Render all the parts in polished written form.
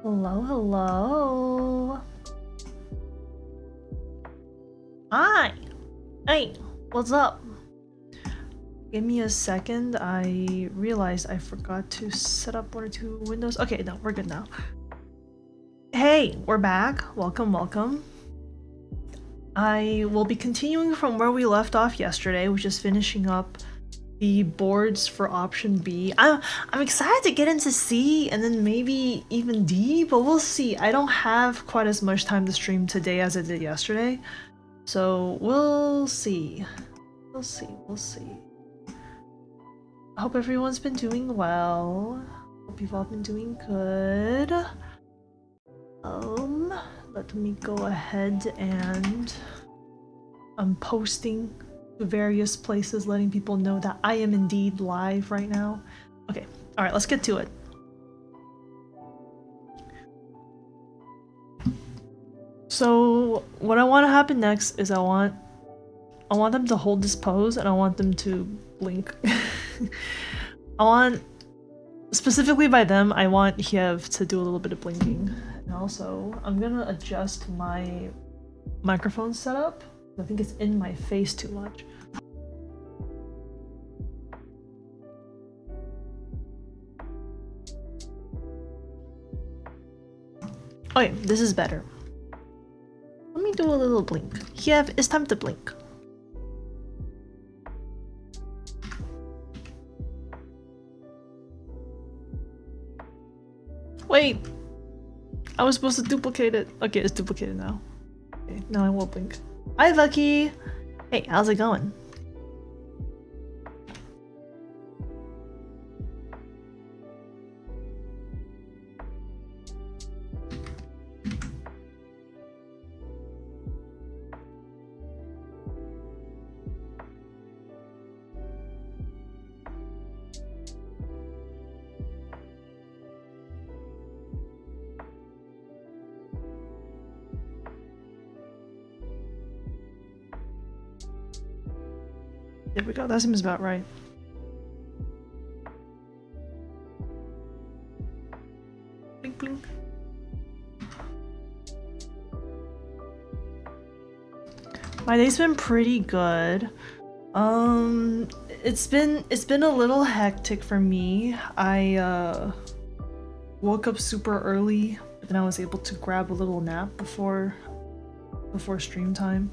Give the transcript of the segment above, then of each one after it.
Hello, hello. Hi. Hey, what's up? Give me a second. I realized I forgot to set up one or two windows. Okay, no, we're good now. Hey, we're back. Welcome, welcome. I will be continuing from where we left off yesterday, which is finishing up the boards for option B. I'm excited to get into C and then maybe even D, but we'll see. I don't have quite as much time to stream today as I did yesterday, so we'll see. We'll see. I hope everyone's been doing well. Hope you've all been doing good. Let me go ahead and I'm posting to various places, letting people know that I am indeed live right now. Okay, all right, let's get to it. So what I want to happen next is I want them to hold this pose and I want them to blink. Specifically by them, I want Hiev to do a little bit of blinking. And also, I'm gonna adjust my microphone setup. I think it's in my face too much. Okay, this is better. Let me do a little blink. Hiev, it's time to blink. Wait! I was supposed to duplicate it. Okay, it's duplicated now. Okay, now I won't blink. Hi, Lucky! Hey, how's it going? There we go, that seems about right. Blink, blink. My day's been pretty good. It's been a little hectic for me. I woke up super early, but then I was able to grab a little nap before stream time.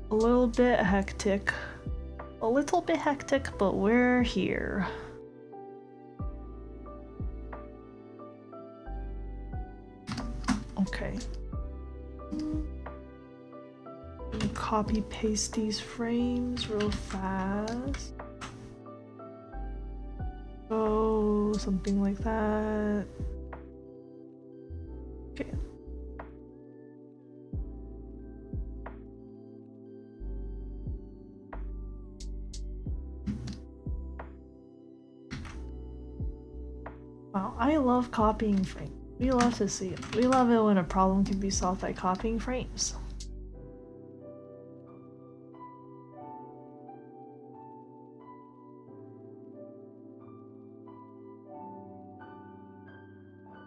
A little bit hectic, but we're here. Okay. Copy paste these frames real fast. Oh, something like that. Okay. Wow, I love copying frames. We love to see it. We love it when a problem can be solved by copying frames.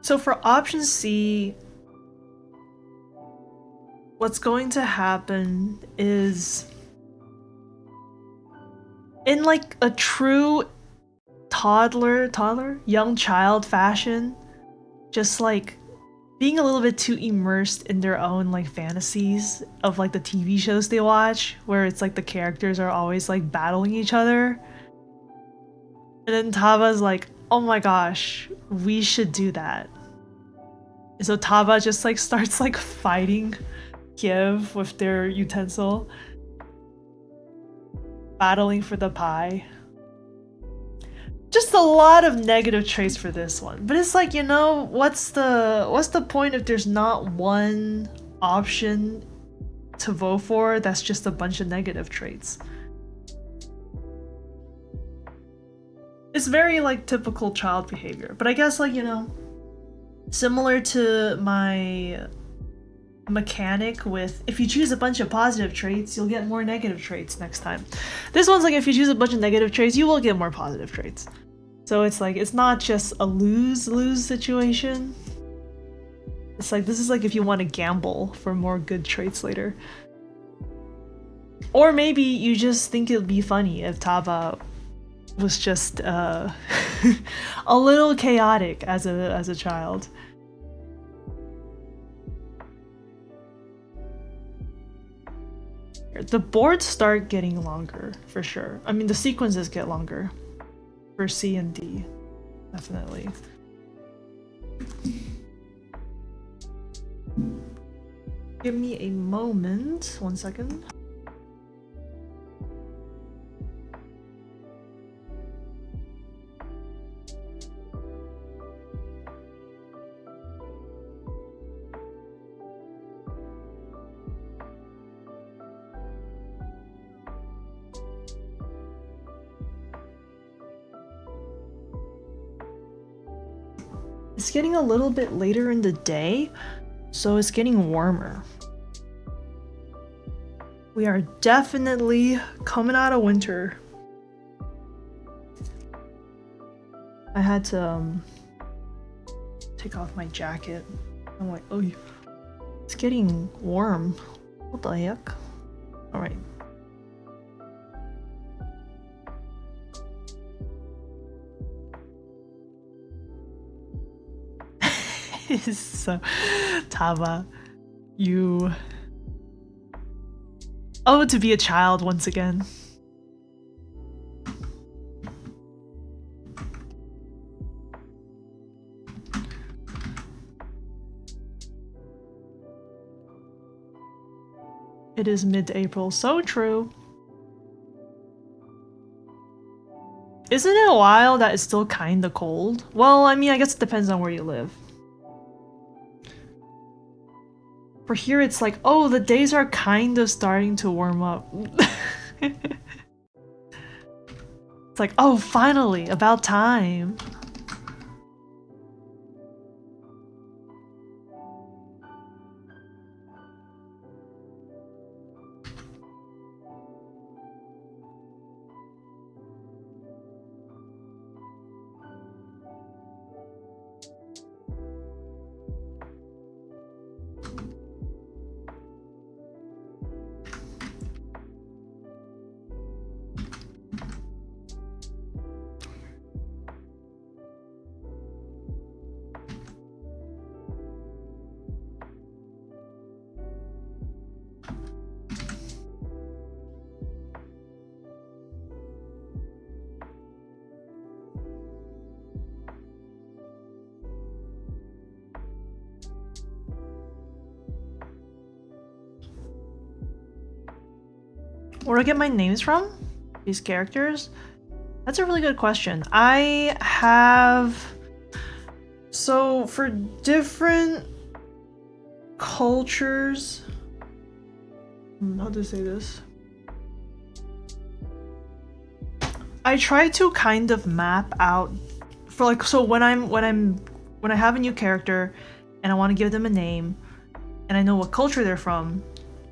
So for option C, what's going to happen is, in like a true young child fashion, just like being a little bit too immersed in their own like fantasies of like the TV shows they watch, where it's like the characters are always like battling each other. And then Taba's like, oh my gosh, we should do that. And so Taba just like starts like fighting Kiev with their utensil, battling for the pie. Just a lot of negative traits for this one. But it's like, you know, what's the point if there's not one option to vote for that's just a bunch of negative traits? It's very like typical child behavior. But I guess, like, you know, similar to my mechanic with if you choose a bunch of positive traits, you'll get more negative traits next time. This one's like if you choose a bunch of negative traits, you will get more positive traits. So it's like, it's not just a lose-lose situation. It's like, this is like if you want to gamble for more good traits later. Or maybe you just think it'd be funny if Tava was just a little chaotic as a child. The boards start getting longer, for sure. I mean, the sequences get longer. For C and D, definitely. Give me a moment, 1 second. It's getting a little bit later in the day, so it's getting warmer. We are definitely coming out of winter. I had to take off my jacket. I'm like, oh, it's getting warm. What the heck? All right. So, Tava, you... Oh, to be a child once again. It is mid-April, so true. Isn't it wild that it's still kinda cold? Well, I mean, I guess it depends on where you live. For here, it's like, oh, the days are kind of starting to warm up. It's like, oh, finally, about time. Where do I get my names from? These characters? That's a really good question. I have... So, for different cultures... How to say this? I try to kind of map out... For like, so when I have a new character and I want to give them a name and I know what culture they're from,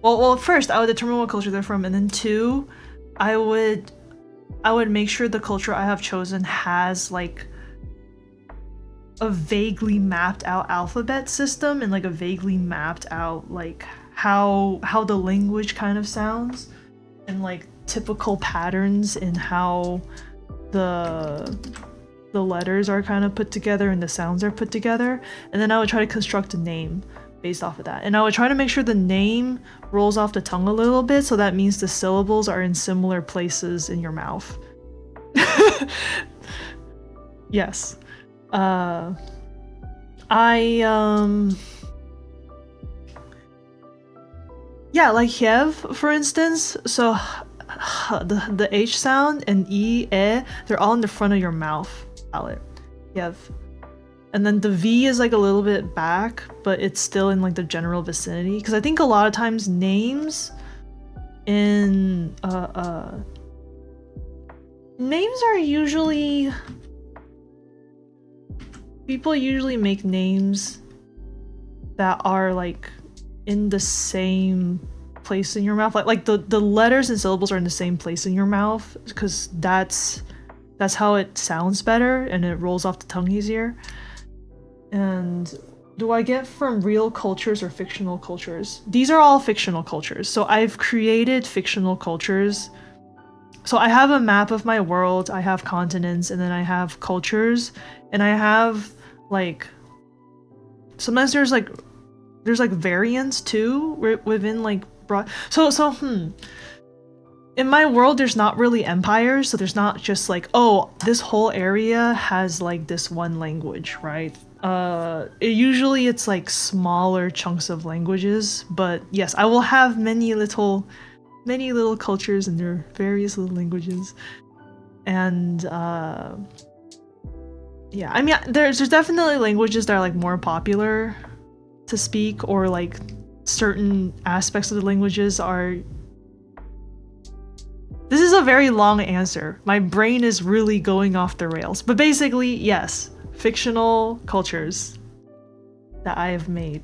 well, first I would determine what culture they're from, and then two, I would make sure the culture I have chosen has like a vaguely mapped out alphabet system and like a vaguely mapped out like how the language kind of sounds and like typical patterns in how the letters are kind of put together and the sounds are put together, and then I would try to construct a name based off of that. And I would try to make sure the name rolls off the tongue a little bit, so that means the syllables are in similar places in your mouth. Yes. Yeah, like Hyev, for instance. So the H sound and E, they're all in the front of your mouth palate. Hyev. And then the V is like a little bit back, but it's still in like the general vicinity. Because I think a lot of times names in names are usually, people usually make names that are like in the same place in your mouth. Like the letters and syllables are in the same place in your mouth, because that's That's how it sounds better and it rolls off the tongue easier. And do I get from real cultures or fictional cultures? These are all fictional cultures. So I've created fictional cultures. So I have a map of my world, I have continents, and then I have cultures, and I have like sometimes there's like variants too within like broad. In my world, there's not really empires, so there's not just like, oh, this whole area has like this one language, right? Usually it's like smaller chunks of languages, but yes, I will have many little cultures and their various little languages. And yeah, I mean, there's definitely languages that are like more popular to speak, or like certain aspects of the languages are. This is a very long answer. My brain is really going off the rails. But basically, yes, fictional cultures that I have made.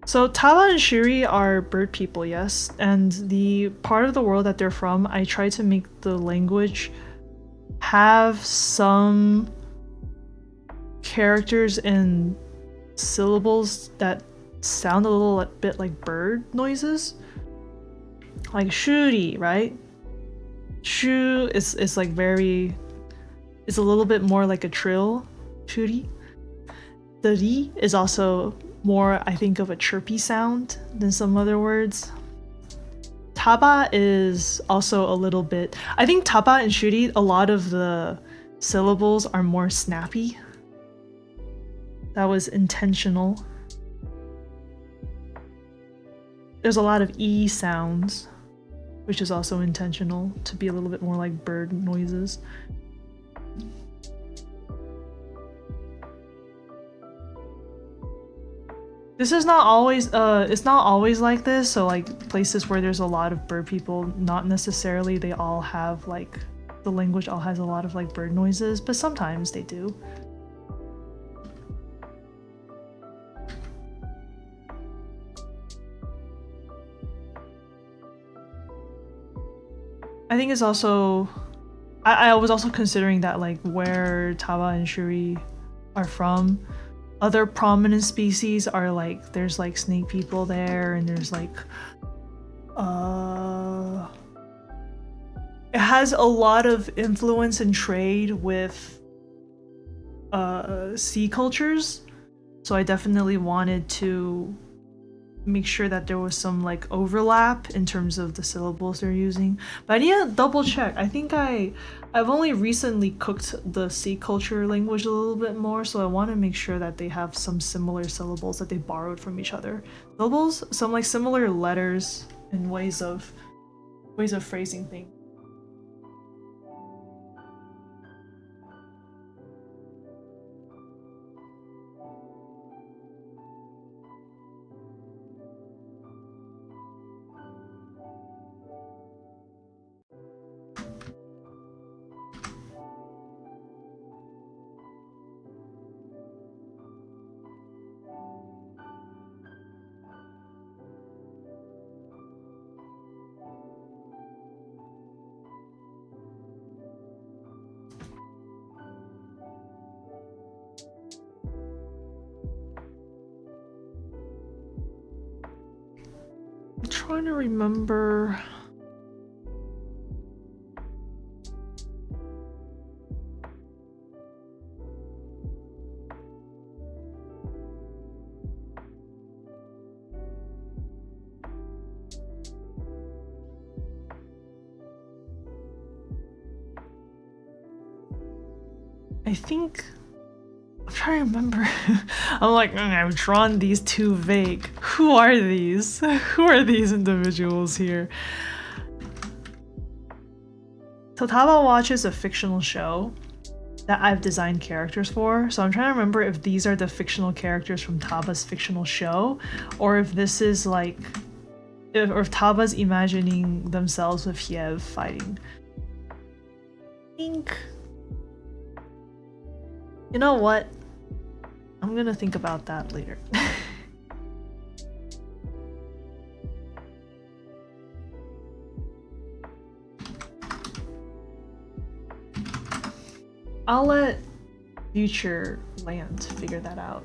So Taba and Shiri are bird people, yes, and the part of the world that they're from, I try to make the language have some characters and syllables that sound a little bit like bird noises. Like shuri, right? Shu is like very, it's a little bit more like a trill, shuri. The ri is also more, I think, of a chirpy sound than some other words. Taba is also a little bit, I think taba and shuri, a lot of the syllables are more snappy. That was intentional. There's a lot of E sounds, which is also intentional to be a little bit more like bird noises. This is not always, it's not always like this, so like places where there's a lot of bird people, not necessarily they all have like, the language all has a lot of like bird noises, but sometimes they do. I think it's also, I was also considering that like where Taba and Shuri are from, other prominent species are like, there's like snake people there, and there's like, it has a lot of influence and trade with sea cultures, so I definitely wanted to make sure that there was some like overlap in terms of the syllables they're using. But I need to double check. I think I've only recently cooked the sea culture language a little bit more, so I want to make sure that they have some similar syllables that they borrowed from each other. Syllables, some like similar letters and ways of phrasing things. I'm trying to remember. I think I'm trying to remember. I'm like, I've drawn these too vague. Who are these? Who are these individuals here? So Taba Watch is a fictional show that I've designed characters for. So I'm trying to remember if these are the fictional characters from Taba's fictional show, or if this is like, or if Taba's imagining themselves with Hiev fighting. I think, you know what? I'm I'm gonna think about that later. I'll let future Lant figure that out.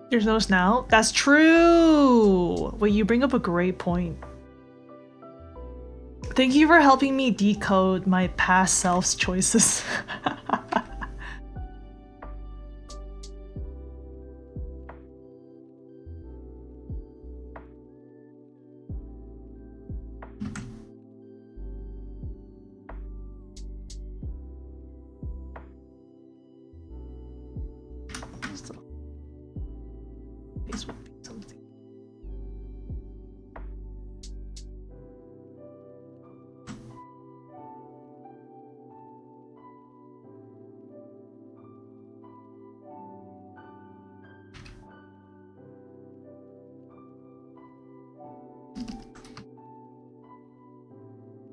There's no snout? That's true! Wait, you bring up a great point. Thank you for helping me decode my past self's choices. This would be something.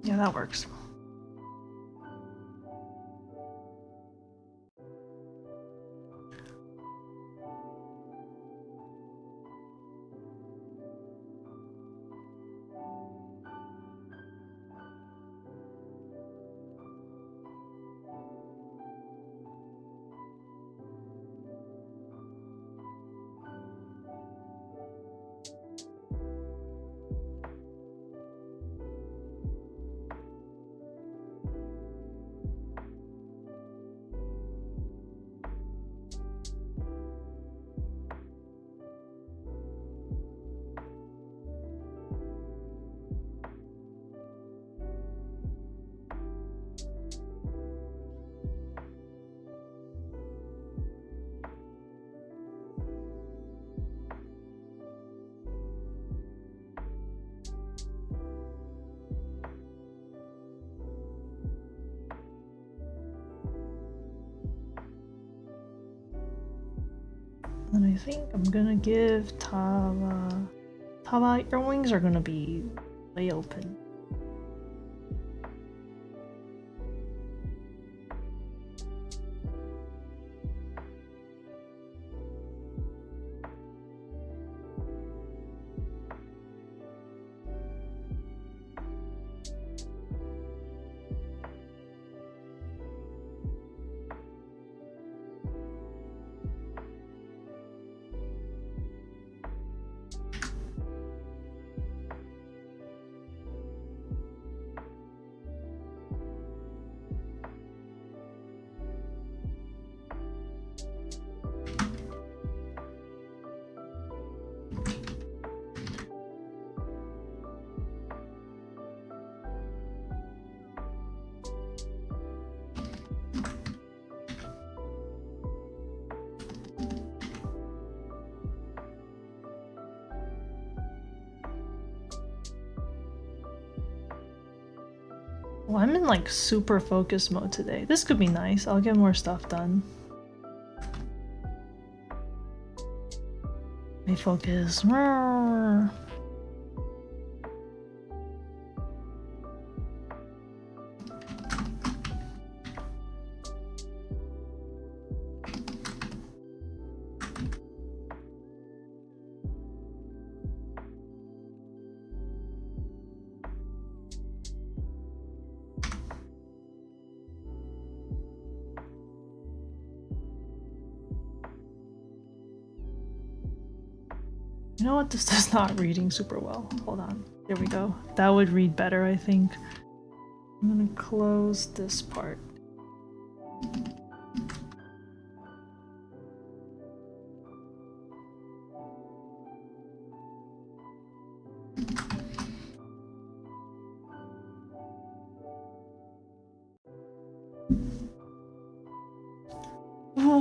Yeah, that works. And I think I'm gonna give Tava, your wings are gonna be way open. Well, I'm in like super focus mode today. This could be nice. I'll get more stuff done. May focus. You know what? This is not reading super well. Hold on. There we go. That would read better, I think. I'm gonna close this part.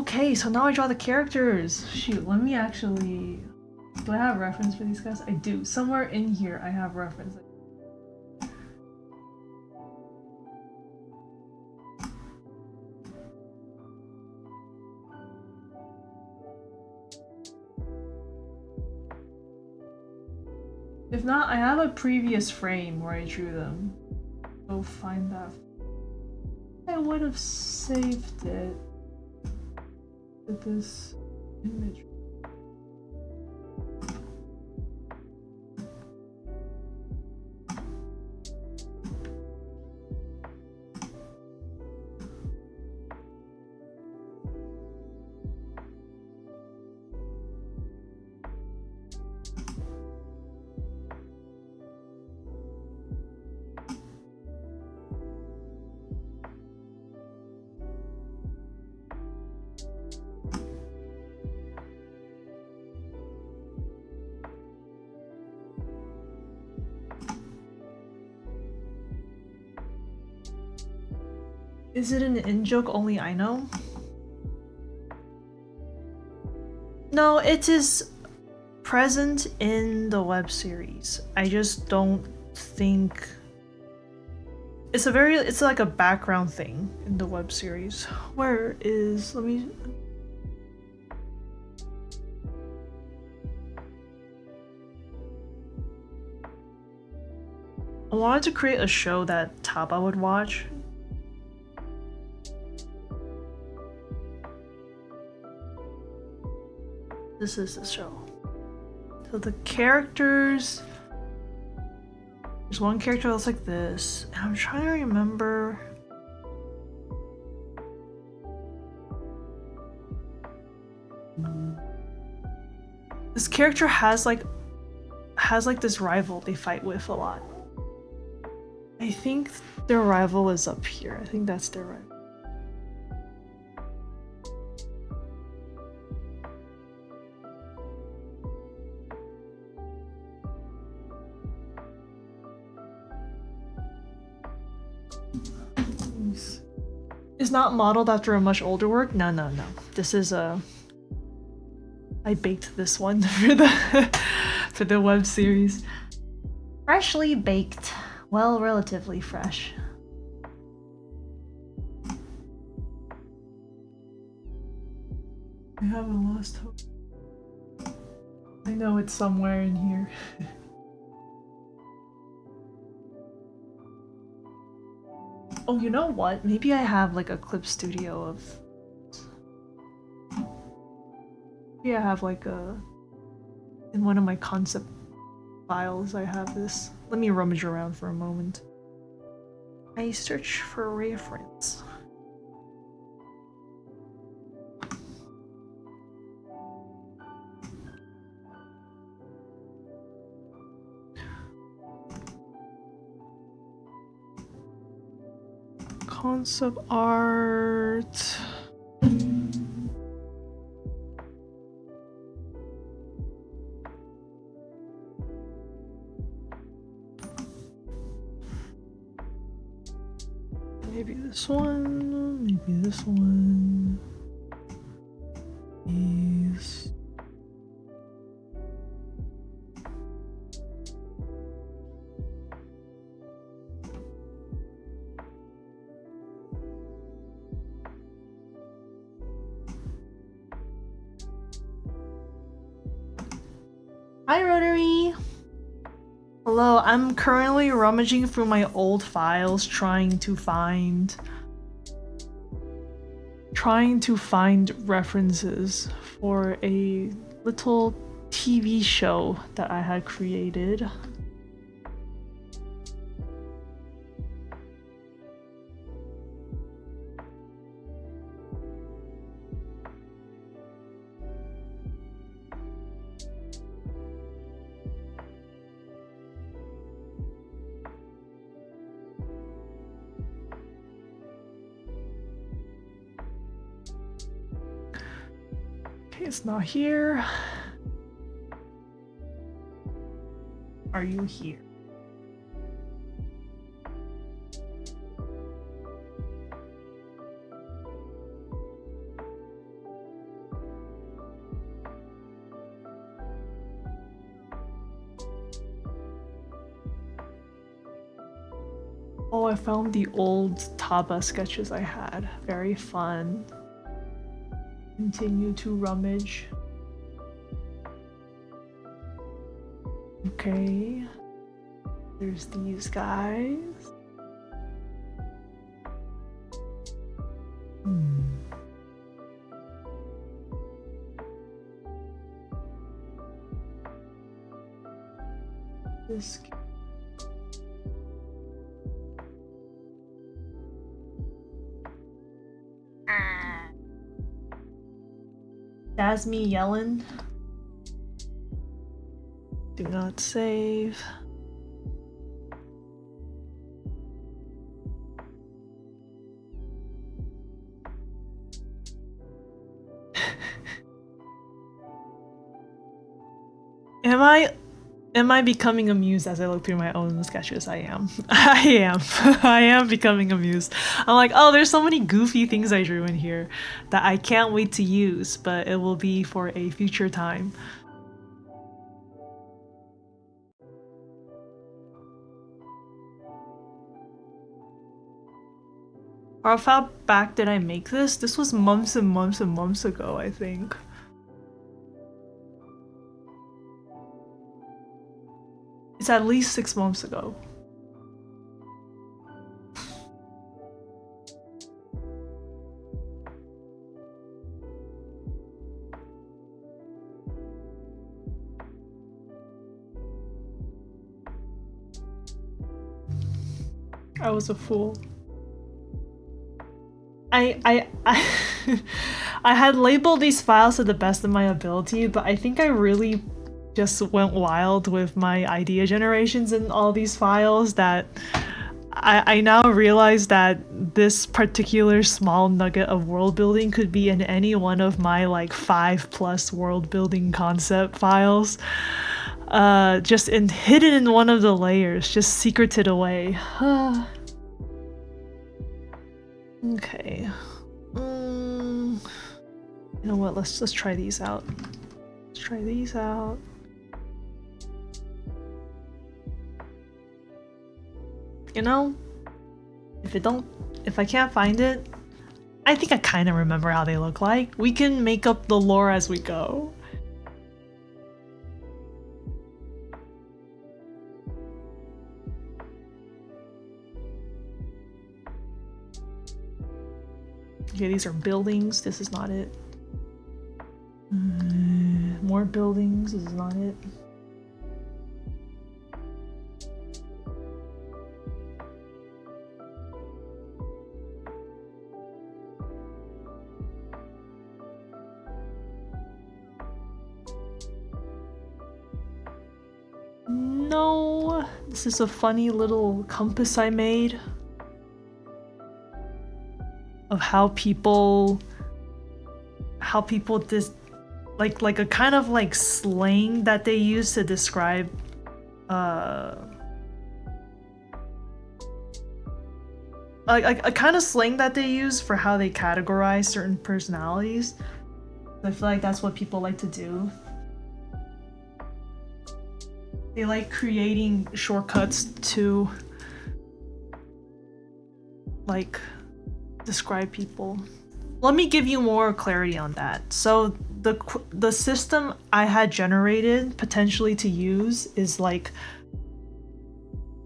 Okay, so now I draw the characters. Shoot, let me actually... Do I have reference for these guys? I do. Somewhere in here I have reference. If not, I have a previous frame where I drew them. Go find that. I would have saved it with this image. Is it an in-joke only I know? No, it is present in the web series. I just don't think... It's like a background thing in the web series. Where is... let me... I wanted to create a show that Taba would watch. This is the show. So the characters... There's one character that's like this, and I'm trying to remember... This character has like this rival they fight with a lot. I think their rival is up here. I think that's their rival. It's not modeled after a much older work. No. This is a... I baked this one for the web series. Freshly baked. Well, relatively fresh. I haven't lost hope. I know it's somewhere in here. Oh, you know what? Maybe I have like a clip studio of... Maybe I have like a... In one of my concept files I have this. Let me rummage around for a moment. I search for reference. Concept art. Maybe this one, maybe this one. These. Hi, Rotary! Hello, I'm currently rummaging through my old files trying to find references for a little TV show that I had created. It's not here. Are you here? Oh, I found the old Taba sketches I had. Very fun. Continue to rummage. Okay. There's these guys. This. That's me yelling. Do not save. Am I becoming amused as I look through my own sketches? I am. I am. I am becoming amused. I'm like, oh, there's so many goofy things I drew in here that I can't wait to use, but it will be for a future time. How far back did I make this? This was months and months and months ago, I think. It's at least 6 months ago. I was a fool. I I had labeled these files to the best of my ability, but I think I really just went wild with my idea generations in all these files that I now realize that this particular small nugget of world building could be in any one of my like 5+ world building concept files. Just hidden in one of the layers, just secreted away. Okay. You know what? Let's try these out. Let's try these out. You know, if I can't find it, I think I kind of remember how they look like. We can make up the lore as we go. Okay, these are buildings. This is not it. More buildings. This is not it. No, this is a funny little compass I made of how people just like a kind of like slang that they use to describe like a kind of slang that they use for how they categorize certain personalities. I feel like that's what people like to do. They like creating shortcuts to like describe people. Let me give you more clarity on that. So the system I had generated potentially to use is like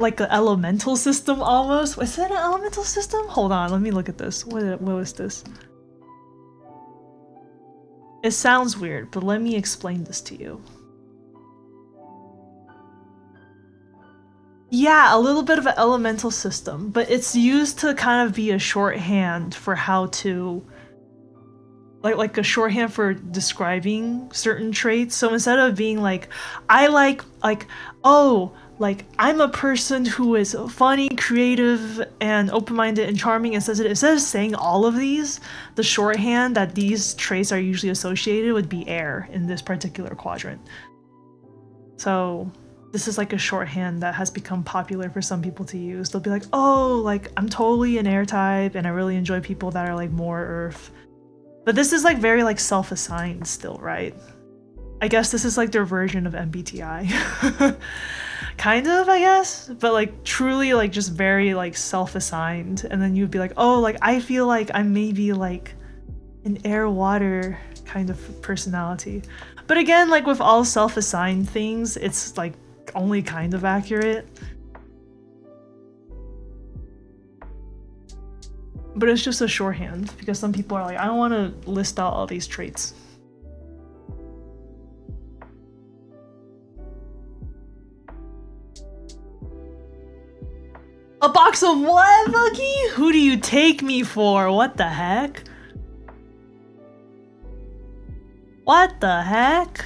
an elemental system almost. Was that an elemental system? Hold on, let me look at this. What was this? It sounds weird, but let me explain this to you. Yeah, a little bit of an elemental system, but it's used to kind of be a shorthand for how to like a shorthand for describing certain traits. So instead of being like, I like oh, like I'm a person who is funny, creative, and open-minded and charming, instead of saying all of these, the shorthand that these traits are usually associated would be air in this particular quadrant. So this is like a shorthand that has become popular for some people to use. They'll be like, oh, like I'm totally an air type and I really enjoy people that are like more earth. But this is like very like self-assigned still, right? I guess this is like their version of MBTI. kind of, I guess, but like truly like just very like self-assigned, and then you'd be like, oh, like I feel like I'm maybe like an air water kind of personality. But again, like with all self-assigned things, it's like only kind of accurate. But it's just a shorthand because some people are like, I don't want to list out all these traits. A box of what, Lucky? Who do you take me for? What the heck? What the heck?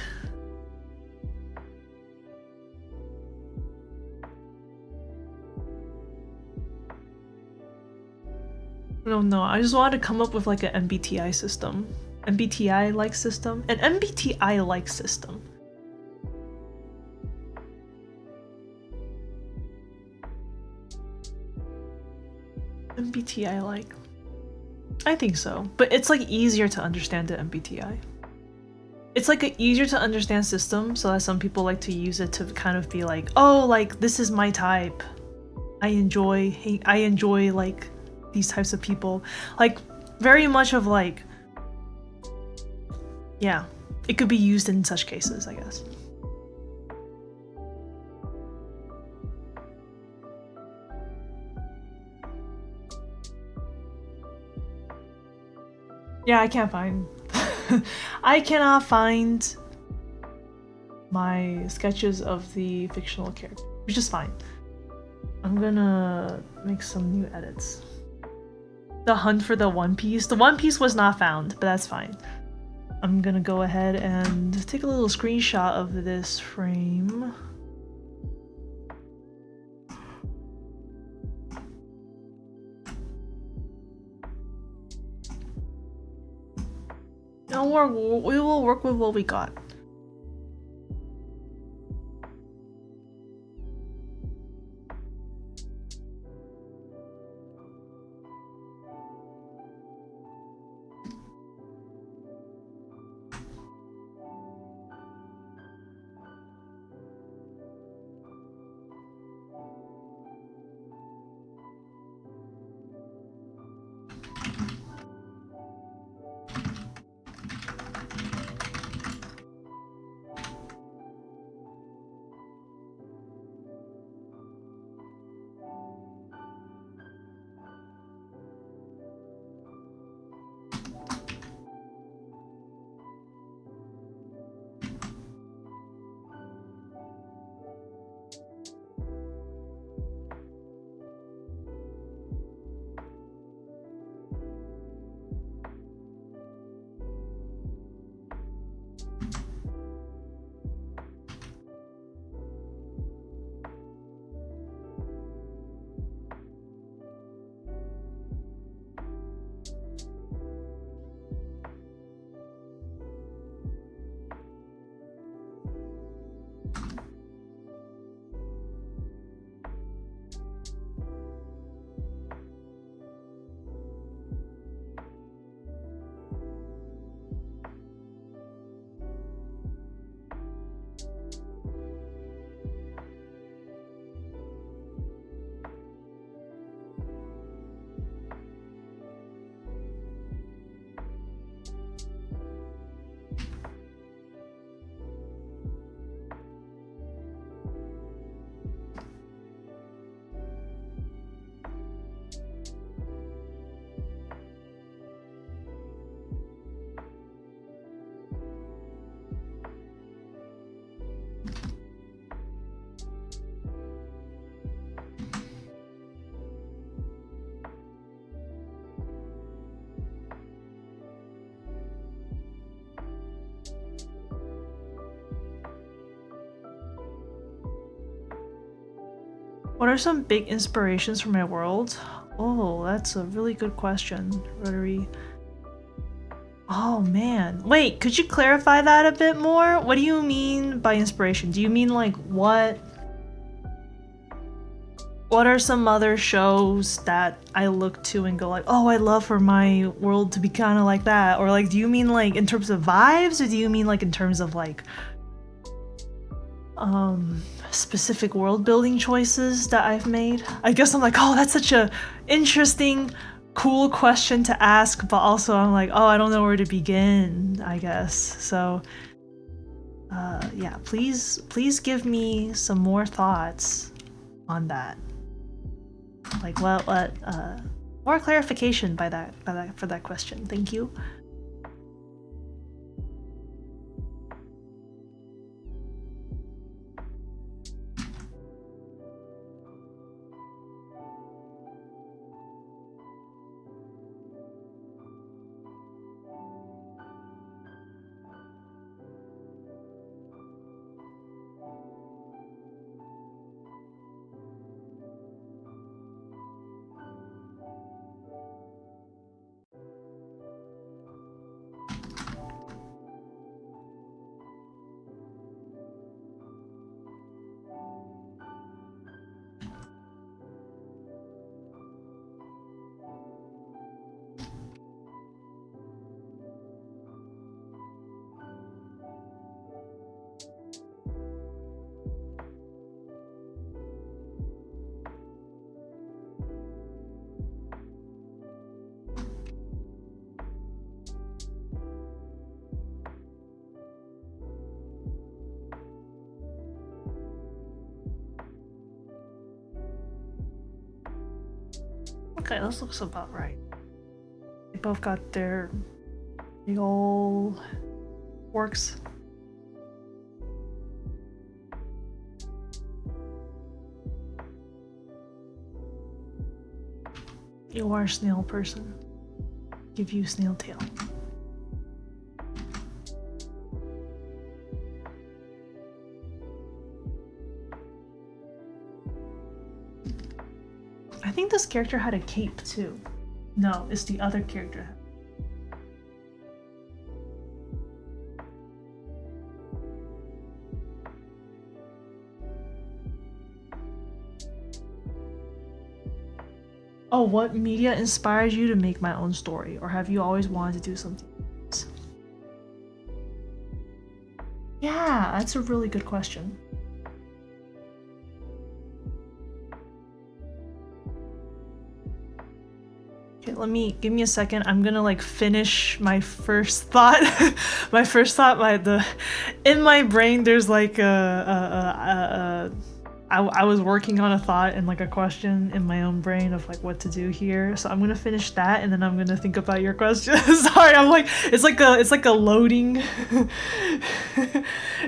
I don't know. I just wanted to come up with like an MBTI system. MBTI-like system? An MBTI-like system. MBTI-like. I think so. But it's like easier to understand the MBTI. It's like an easier to understand system, so that some people like to use it to kind of be like, oh, like this is my type. I enjoy like these types of people. Like very much of like, yeah, it could be used in such cases, I guess. Yeah, I can't find I cannot find my sketches of the fictional character, which is fine. I'm gonna make some new edits. The hunt for the One Piece. The One Piece was not found, but that's fine. I'm gonna go ahead and take a little screenshot of this frame. Don't worry, we will work with what we got. What are some big inspirations for my world? Oh, that's a really good question, Rotary. Oh man. Wait, could you clarify that a bit more? What do you mean by inspiration? Do you mean like what are some other shows that I look to and go like, oh, I'd love for my world to be kind of like that? Or like, do you mean like in terms of vibes, or do you mean like in terms of like specific world building choices that I've made. I guess I'm like, oh, that's such a interesting, cool question to ask, but also I'm like, oh, I don't know where to begin, I guess. So yeah, please give me some more thoughts on that. Like what more clarification for that question. Thank you. Okay, this looks about right. They both got their big ol' works. You are a snail person. Give you snail tail. I think this character had a cape too. No, it's the other character. Oh, what media inspires you to make my own story? Or have you always wanted to do something else? Yeah, that's a really good question. Okay, give me a second. I'm gonna like finish my first thought. In my brain there's like I was working on a thought and like a question in my own brain of like what to do here. So I'm gonna finish that and then I'm gonna think about your question. Sorry, I'm like it's like a loading.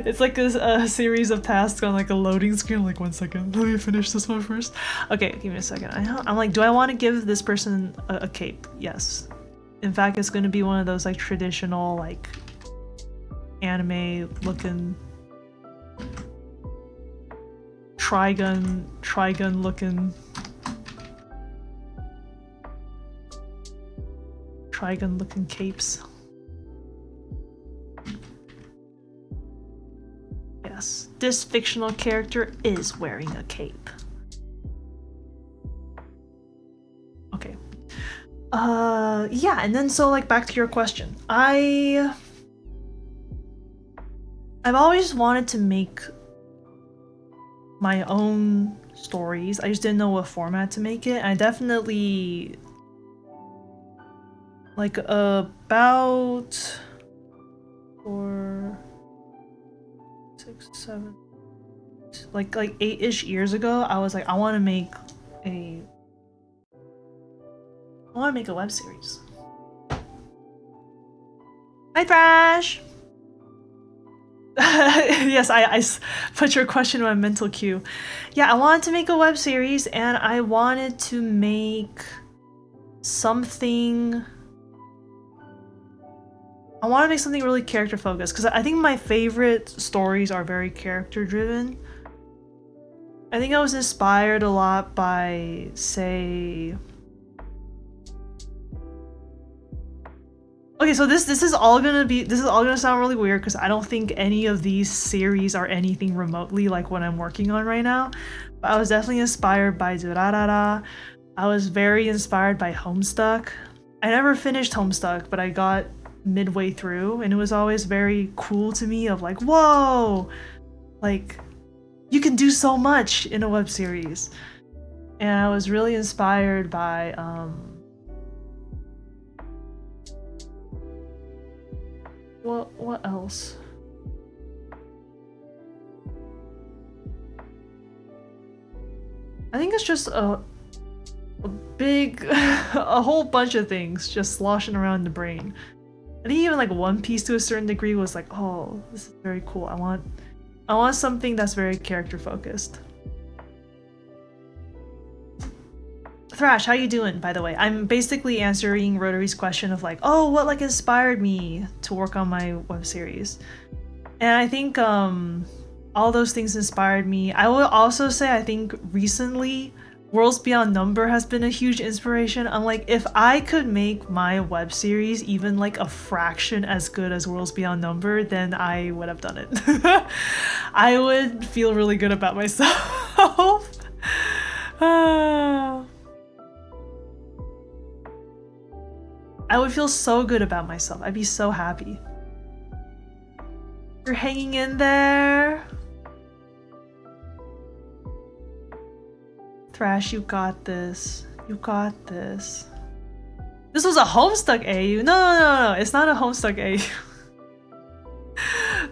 It's like a series of tasks on like a loading screen. Like 1 second, let me finish this one first. Okay, give me a second. I'm like, do I want to give this person a cape? Yes. In fact, it's gonna be one of those like traditional like anime looking. Trigun looking capes. Yes, this fictional character is wearing a cape. Okay. Yeah, and then so like back to your question. I've always wanted to make my own stories. I just didn't know what format to make it. I definitely like about 4, 6, 7 like 8-ish years ago, I was like, I want to make a web series. Hi Thrash! Yes, I put your question in my mental queue. Yeah, I wanted to make a web series and I wanted to make something... I want to make something really character focused because I think my favorite stories are very character driven. I think I was inspired a lot by, say... Okay, so this is all gonna sound really weird because I don't think any of these series are anything remotely like what I'm working on right now. But I was definitely inspired by Durarara. I was very inspired by Homestuck. I never finished Homestuck, but I got midway through and it was always very cool to me of like, whoa! Like, You can do so much in a web series. And I was really inspired by what else? I think it's just a big a whole bunch of things just sloshing around the brain. I think even like One Piece to a certain degree was like, oh, this is very cool. I want something that's very character focused. Thrash, how you doing, by the way? I'm basically answering Rotary's question of like, oh, what like inspired me to work on my web series? And I think all those things inspired me. I will also say I think recently Worlds Beyond Number has been a huge inspiration. I'm like, if I could make my web series even like a fraction as good as Worlds Beyond Number, then I would have done it. I would feel really good about myself. I would feel so good about myself. I'd be so happy. You're hanging in there. Thrash, you got this. You got this. This was a Homestuck AU. No, it's not a Homestuck AU.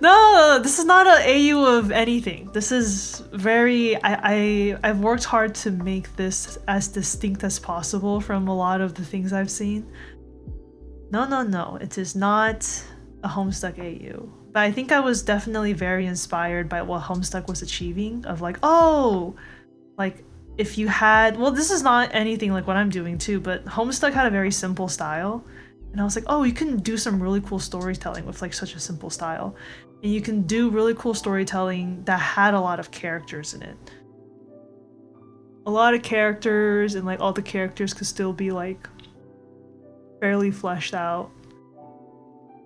No, this is not an AU of anything. This is very... I've worked hard to make this as distinct as possible from a lot of the things I've seen. No, it is not a Homestuck AU. But I think I was definitely very inspired by what Homestuck was achieving of like, oh, like if you had, well, this is not anything like what I'm doing too, but Homestuck had a very simple style. And I was like, oh, you can do some really cool storytelling with like such a simple style. And you can do really cool storytelling that had a lot of characters in it. A lot of characters, and like all the characters could still be like fairly fleshed out.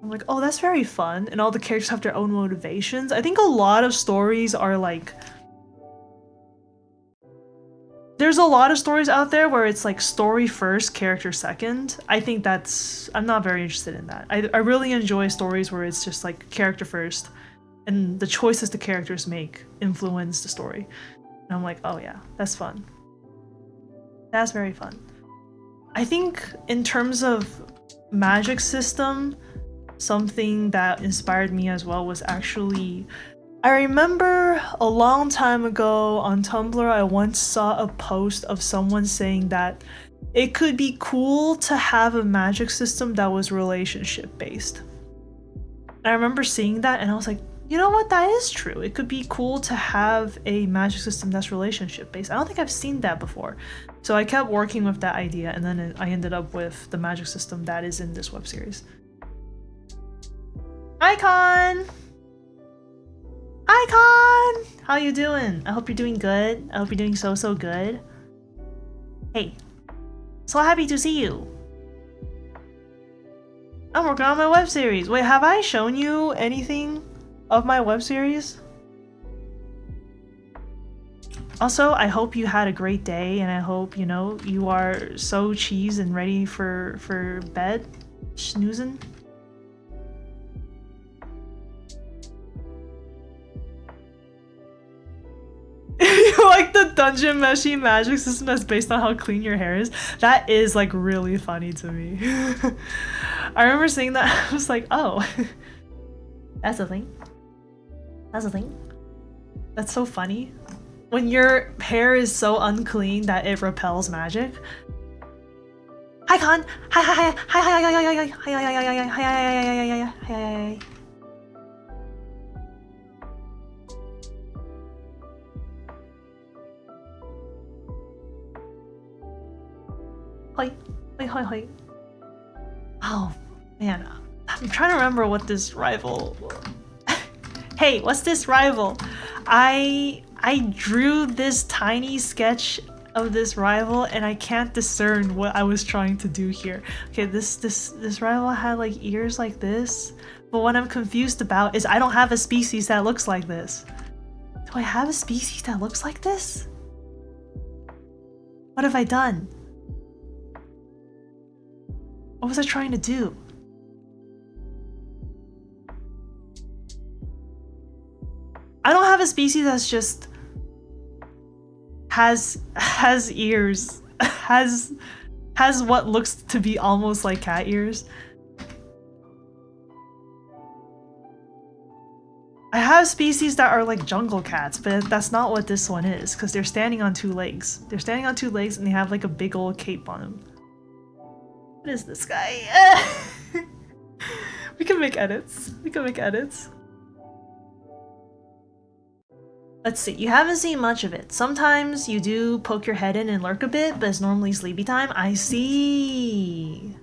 I'm like, oh, that's very fun. And all the characters have their own motivations. I think a lot of stories are like... There's a lot of stories out there where it's like story first, character second. I think that's... I'm not very interested in that. I really enjoy stories where it's just like character first and the choices the characters make influence the story. And I'm like, oh yeah, that's fun. That's very fun. I think in terms of magic system, something that inspired me as well was actually... I remember a long time ago on Tumblr, I once saw a post of someone saying that it could be cool to have a magic system that was relationship based. And I remember seeing that and I was like, you know what, that is true. It could be cool to have a magic system that's relationship based. I don't think I've seen that before. So I kept working with that idea and then I ended up with the magic system that is in this web series. Icon! Icon! How you doing? I hope you're doing good. I hope you're doing so good. Hey, so happy to see you. I'm working on my web series. Wait, have I shown you anything of my web series? Also, I hope you had a great day and I hope, you know, you are so cheese and ready for bed, snoozing. You like the dungeon meshy magic system that's based on how clean your hair is? That is like really funny to me. I remember seeing that, I was like, oh, that's a thing. That's a thing. That's so funny. When your hair is so unclean that it repels magic. Hi Con! Hi. Hoi. Oh man, I'm trying to remember what this rival. Hey, what's this rival? I drew this tiny sketch of this rival and I can't discern what I was trying to do here. Okay, this rival had like ears like this, but what I'm confused about is I don't have a species that looks like this. Do I have a species that looks like this? What have I done? What was I trying to do? I don't have a species that's just has ears, has what looks to be almost like cat ears. I have species that are like jungle cats, but that's not what this one is, because they're standing on two legs. They're standing on two legs and they have like a big old cape on them. What is this guy? We can make edits. We can make edits. Let's see, you haven't seen much of it. Sometimes you do poke your head in and lurk a bit, but it's normally sleepy time. I see.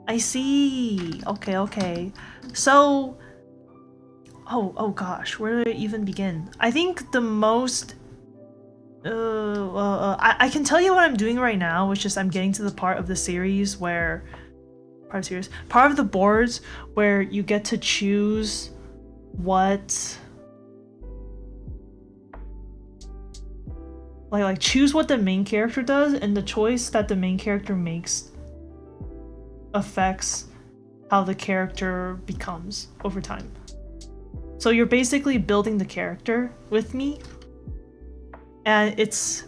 I see. Okay, okay. So, oh gosh, where do I even begin? I think the most... I can tell you what I'm doing right now, which is I'm getting to the part of the series where... Part of the boards where you get to choose what... Like choose what the main character does, and the choice that the main character makes affects how the character becomes over time. So you're basically building the character with me, and it's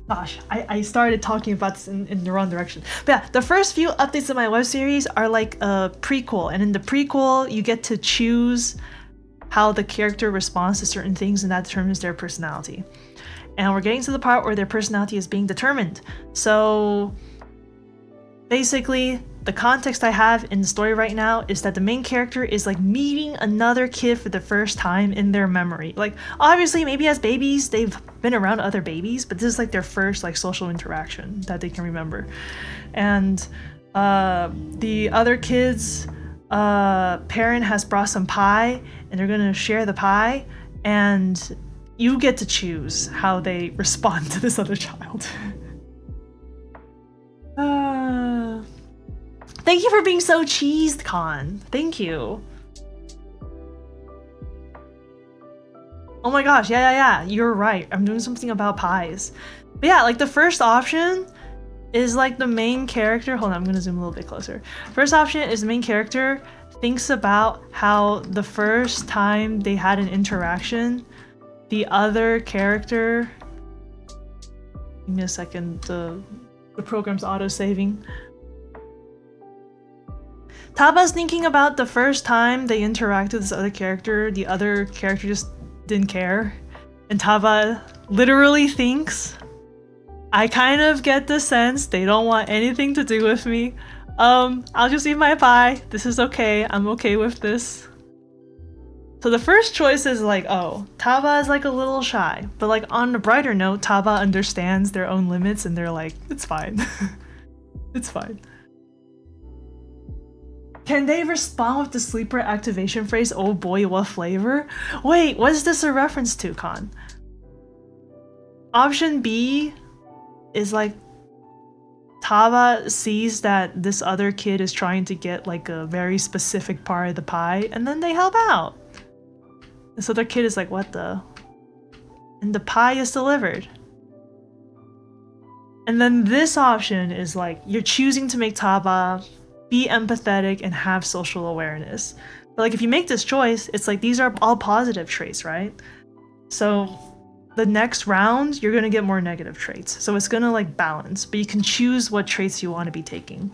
gosh, I started talking about this in the wrong direction. But yeah, the first few updates of my web series are like a prequel, and in the prequel you get to choose how the character responds to certain things, and that determines their personality. And we're getting to the part where their personality is being determined. So basically, the context I have in the story right now is that the main character is like meeting another kid for the first time in their memory. Like obviously maybe as babies they've been around other babies, but this is like their first like social interaction that they can remember. And the other kid's parent has brought some pie, and they're gonna share the pie, and you get to choose how they respond to this other child. Thank you for being so cheesed, Con. Thank you. Oh my gosh, yeah, you're right. I'm doing something about pies. But yeah, like the first option is like the main character. Hold on, I'm gonna zoom a little bit closer. First option is the main character thinks about how the first time they had an interaction, the other character... Give me a second, the program's auto-saving. Taba's thinking about the first time they interacted with this other character, the other character just didn't care. And Taba literally thinks, I kind of get the sense they don't want anything to do with me. I'll just eat my pie. This is okay. I'm okay with this. So the first choice is like, oh, Taba is like a little shy. But like on a brighter note, Taba understands their own limits and they're like, it's fine. It's fine. Can they respond with the sleeper activation phrase, oh boy, what flavor? Wait, what is this a reference to, Con? Option B is like Taba sees that this other kid is trying to get like a very specific part of the pie, and then they help out. This other kid is like, what the? And the pie is delivered. And then this option is like, you're choosing to make Taba be empathetic and have social awareness. But like if you make this choice, it's like these are all positive traits, right? So the next round, you're gonna get more negative traits. So it's gonna like balance, but you can choose what traits you want to be taking.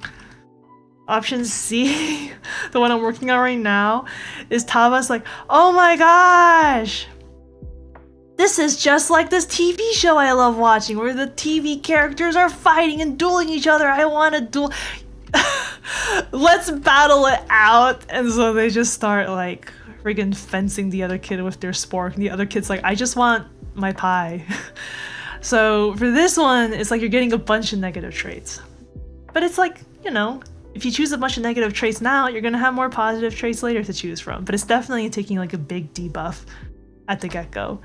Option C, the one I'm working on right now, is Taba's like, oh my gosh! This is just like this TV show I love watching, where the TV characters are fighting and dueling each other. I want to duel. Let's battle it out. And so they just start like friggin' fencing the other kid with their spork. And the other kid's like, I just want my pie. So for this one, it's like you're getting a bunch of negative traits. But it's like, you know, if you choose a bunch of negative traits now, you're gonna have more positive traits later to choose from. But it's definitely taking like a big debuff at the get-go.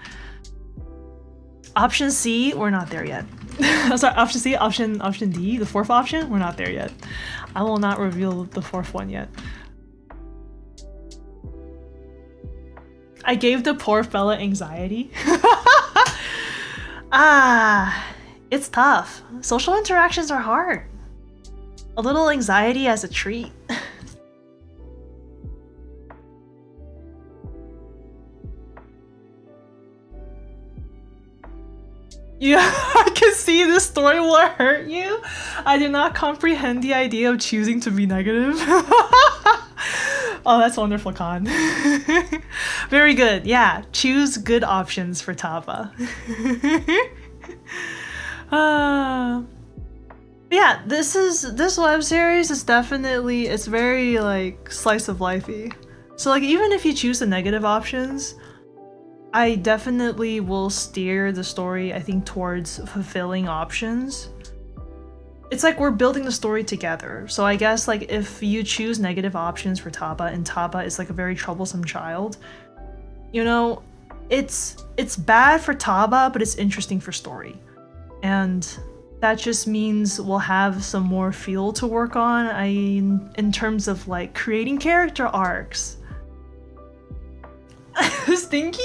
Option C, we're not there yet. I'm sorry, option C, option D, the fourth option, we're not there yet. I will not reveal the fourth one yet. I gave the poor fella anxiety. It's tough. Social interactions are hard. A little anxiety as a treat. Yeah, I can see this story will hurt you. I do not comprehend the idea of choosing to be negative. Oh, that's wonderful, Khan. Very good. Yeah, choose good options for Tava. Yeah, this web series is definitely, it's very like slice of lifey. So like even if you choose the negative options, I definitely will steer the story, I think, towards fulfilling options. It's like we're building the story together. So I guess like if you choose negative options for Taba and Taba is like a very troublesome child, you know, it's bad for Taba, but it's interesting for story. And that just means we'll have some more feel to work on in terms of like creating character arcs. Stinky?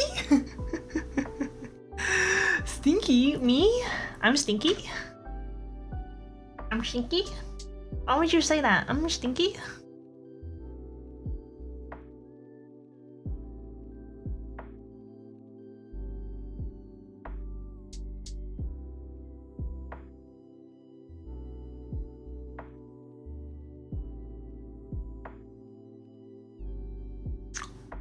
Stinky? Me? I'm stinky? I'm stinky? Why would you say that? I'm stinky?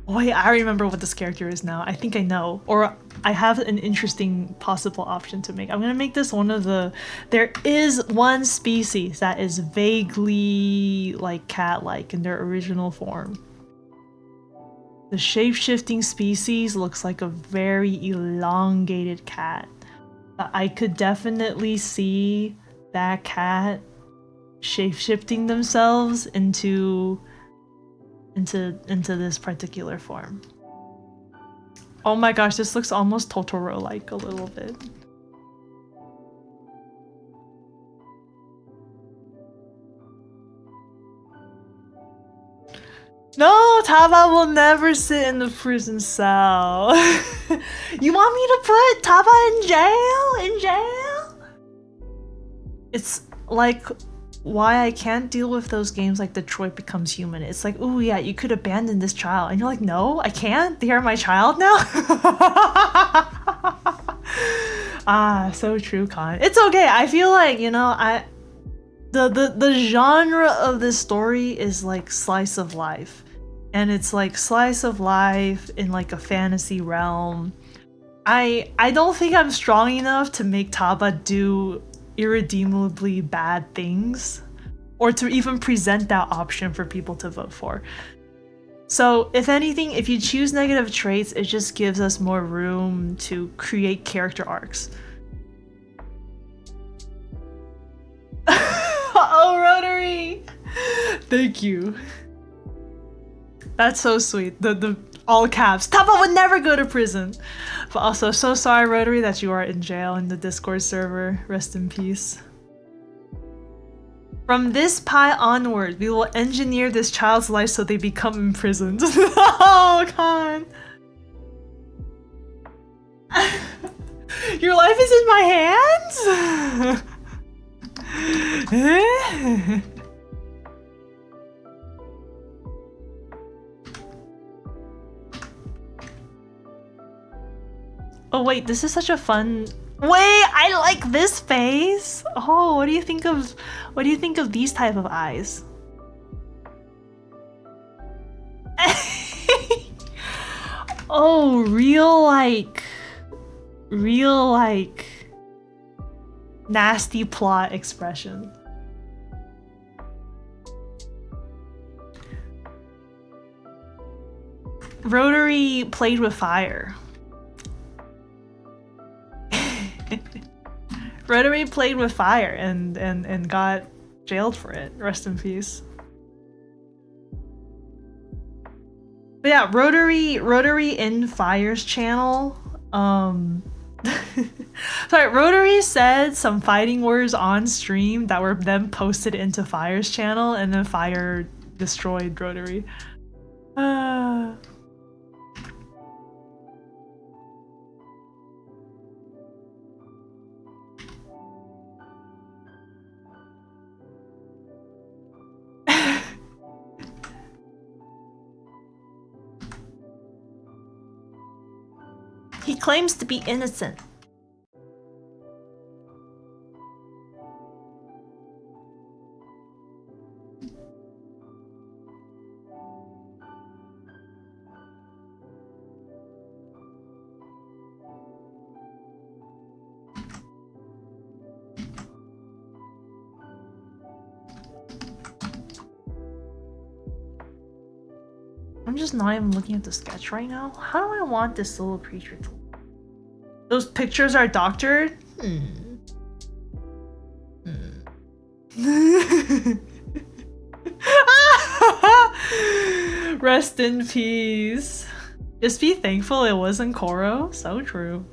Oh wait, I remember what this character is now. I think I know. Or I have an interesting possible option to make. I'm gonna make this one of the... There is one species that is vaguely like cat-like in their original form. The shape-shifting species looks like a very elongated cat. I could definitely see that cat shape-shifting themselves into this particular form. Oh my gosh, this looks almost Totoro-like a little bit. No, Taba will never sit in the prison cell. You want me to put Taba in jail? In jail? It's like why I can't deal with those games like Detroit Becomes Human. It's like, oh yeah, you could abandon this child. And you're like, no, I can't. They are my child now. Ah, so true, Khan. It's okay. I feel like, you know, the genre of this story is like slice of life. And it's like slice of life in like a fantasy realm. I don't think I'm strong enough to make Taba do irredeemably bad things, or to even present that option for people to vote for. So if anything, if you choose negative traits, it just gives us more room to create character arcs. Oh, Rotary! Thank you. That's so sweet. The all caps. Tapa would never go to prison. But also, so sorry, Rotary, that you are in jail in the Discord server. Rest in peace. From this pie onward, we will engineer this child's life so they become imprisoned. Oh, Khan. Your life is in my hands? Oh wait, this is such a fun... Wait, I like this face! Oh, what do you think of these type of eyes? Oh, real like nasty plot expression. Rotary played with fire. Rotary played with fire and got jailed for it. Rest in peace. But yeah, Rotary in Fire's channel. Sorry, Rotary said some fighting words on stream that were then posted into Fire's channel, and then Fire destroyed Rotary. He claims to be innocent. I'm just not even looking at the sketch right now. How do I want this little creature to look? Those pictures are doctored? Rest in peace. Just be thankful it wasn't Koro. So true.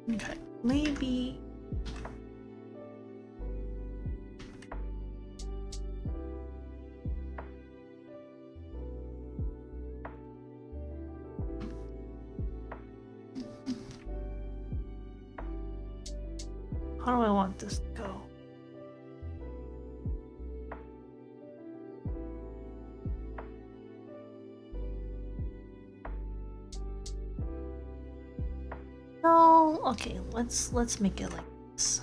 Okay, maybe. How do I want this to go? No, okay, let's make it like this.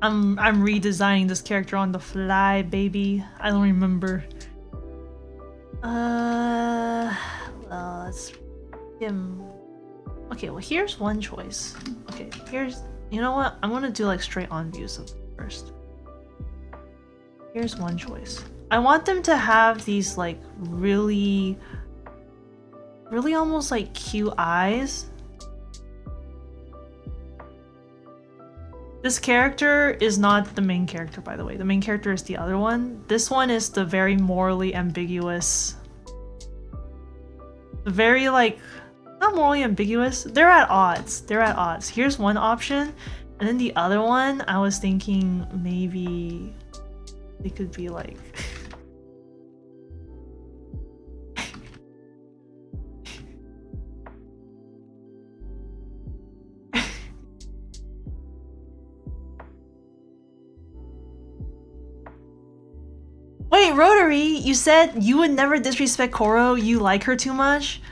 I'm redesigning this character on the fly, baby. I don't remember. Well, let's him. Okay, well here's one choice. Okay, here's, you know what? I'm gonna do like straight on views of first. Here's one choice. I want them to have these like really almost like cute eyes. This character is not the main character, by the way. The main character is the other one. This one is the very morally ambiguous. The very like, not morally ambiguous. They're at odds. They're at odds. Here's one option. And then the other one, I was thinking maybe they could be like... Wait, Rotary, you said you would never disrespect Koro, you like her too much?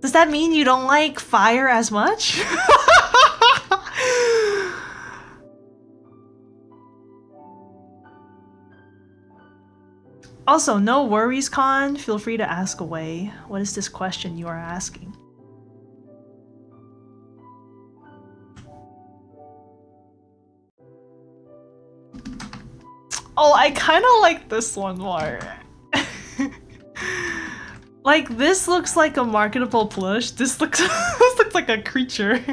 Does that mean you don't like fire as much? Also, no worries, Khan. Feel free to ask away. What is this question you are asking? Oh, I kind of like this one more. Like, this looks like a marketable plush. This looks this looks like a creature.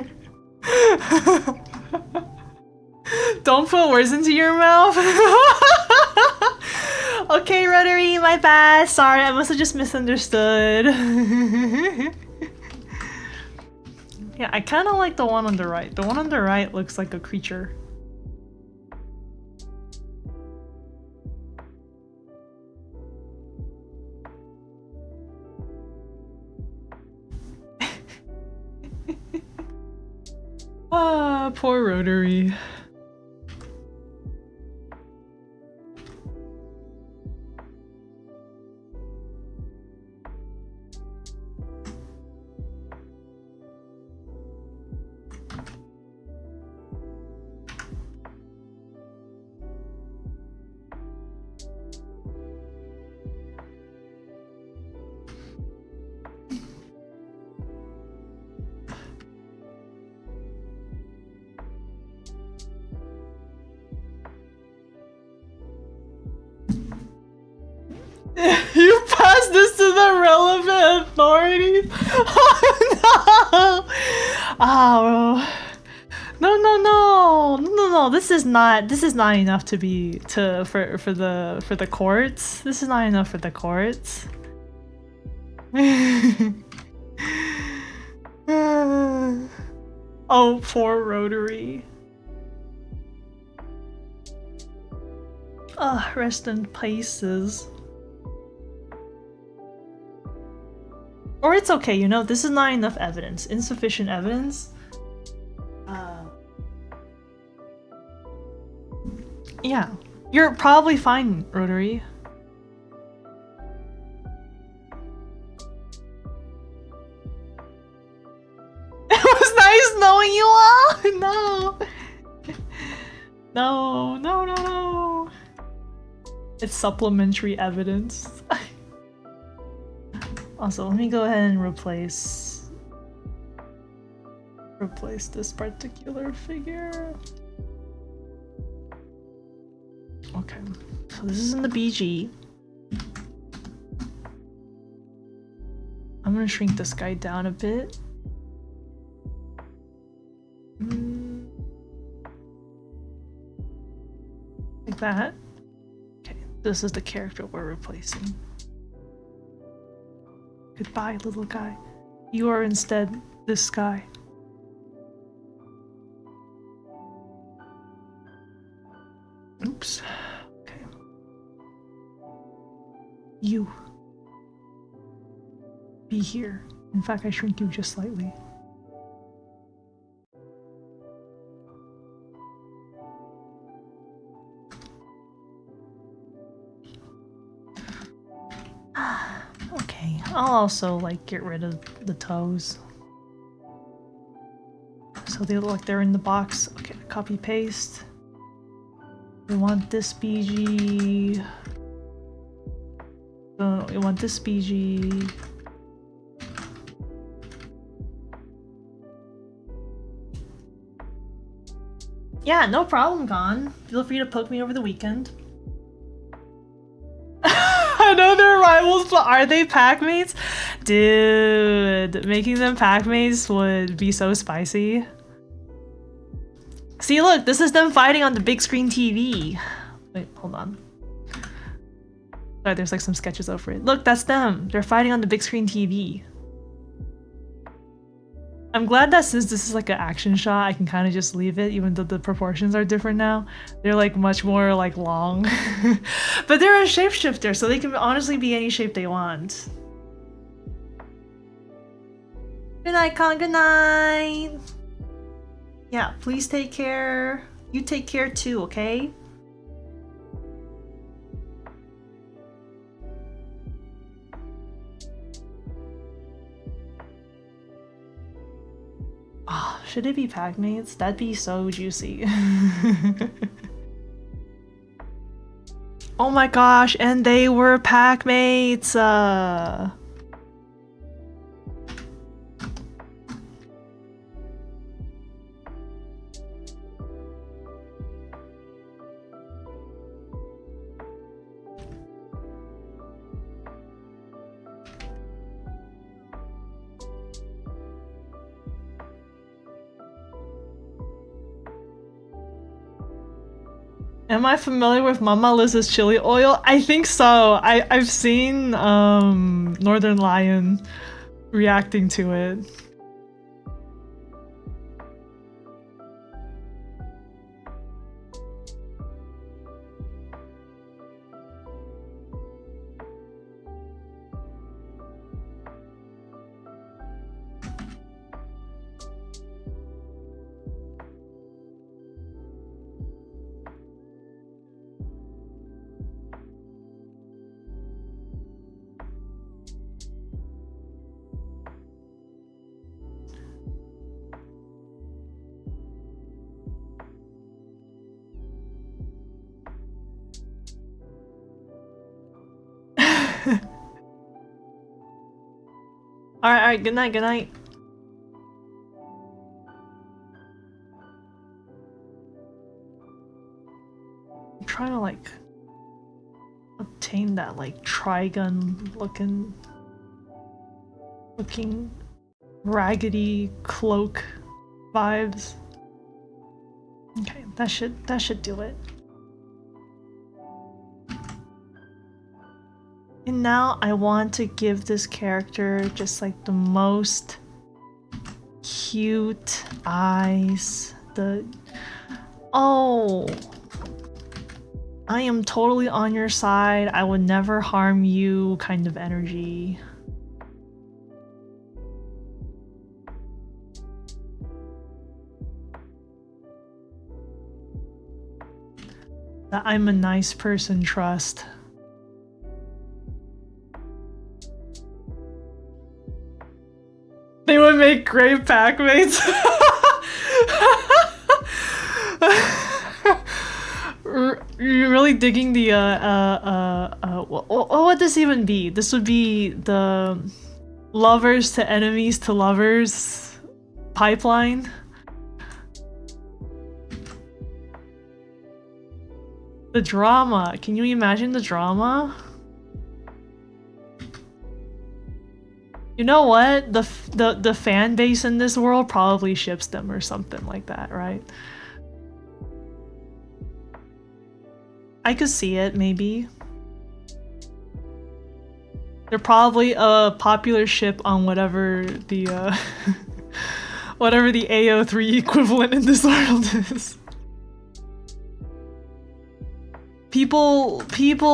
Don't put words into your mouth. Okay, Rotary, my bad. Sorry, I must have just misunderstood. Yeah, I kind of like the one on the right. The one on the right looks like a creature. Ah, poor Rotary. You passed this to the relevant authorities. Oh no! Oh no! This is not enough to be for the courts. This is not enough for the courts. Oh, poor Rotary. Rest in pieces. Or it's okay, you know, this is not enough evidence. Insufficient evidence. Yeah. You're probably fine, Rotary. It was nice knowing No, no, no, no. It's supplementary evidence. Also, let me go ahead and replace this particular figure. Okay, so this is in the BG. I'm gonna shrink this guy down a bit. Like that. Okay, this is the character we're replacing. Goodbye, little guy. You are instead this guy. Oops. Okay. You. Be here. In fact, I shrink you just slightly. Okay, I'll also like get rid of the toes. So they look like they're in the box. Okay, copy paste. We want this BG. No, we want this BG. Yeah, no problem, Gon. Feel free to poke me over the weekend. I know they're rivals, but are they pack mates? Dude, making them pack mates would be so spicy. See, look, this is them fighting on the big screen TV. Wait, hold on. Sorry, there's like some sketches over it. Look, that's them. They're fighting on the big screen TV. I'm glad that since this is like an action shot, I can kind of just leave it, even though the proportions are different now. They're like much more like long. But they're a shapeshifter, so they can honestly be any shape they want. Good night, Con. Good night. Yeah, please take care. You take care too, okay? Oh, should it be pack mates? That'd be so juicy. Oh my gosh, and they were pack mates. Am I familiar with Mama Liz's chili oil? I think so. I've seen Northern Lion reacting to it. Alright, good night, good night. I'm trying to like obtain that like trigun looking raggedy cloak vibes. Okay, that should do it. And now I want to give this character just like the most cute eyes. Oh, I am totally on your side. I would never harm you kind of energy. That I'm a nice person trust. They would make great pack mates. really digging the what would this even be? This would be the lovers to enemies to lovers pipeline. The drama. Can you imagine the drama? You know what? The fan base in this world probably ships them or something like that, right? I could see it, maybe. They're probably a popular ship on whatever the whatever the AO3 equivalent in this world is. People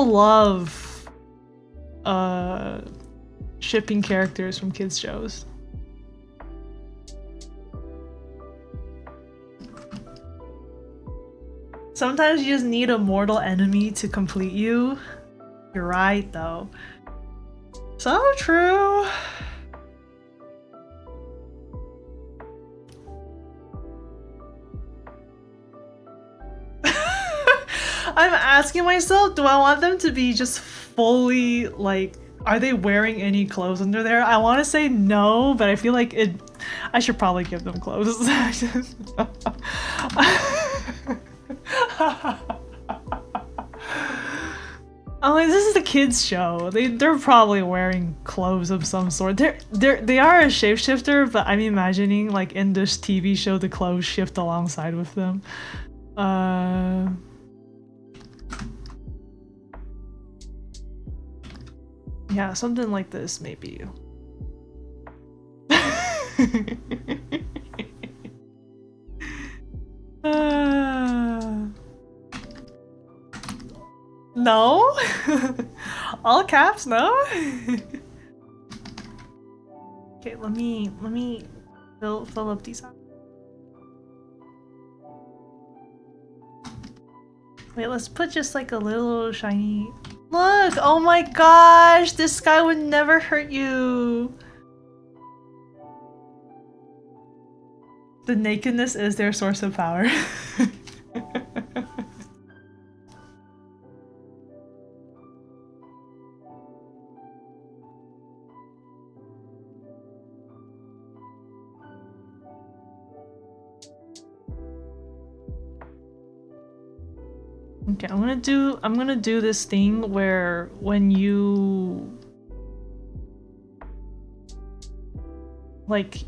love shipping characters from kids shows. Sometimes you just need a mortal enemy to complete you. You're right, though. So true. I'm asking myself, do I want them to be just fully, like, are they wearing any clothes under there? I want to say no, but I feel like I should probably give them clothes. I'm like, this is a kids show. They're probably wearing clothes of some sort. They are a shapeshifter, but I'm imagining like in this TV show the clothes shift alongside with them. Yeah, something like this maybe. No? All caps, no? Okay, let me fill up these up. Wait, let's put just like a little shiny. Look! Oh my gosh! This guy would never hurt you! The nakedness is their source of power. Okay, I'm gonna do this thing where when you like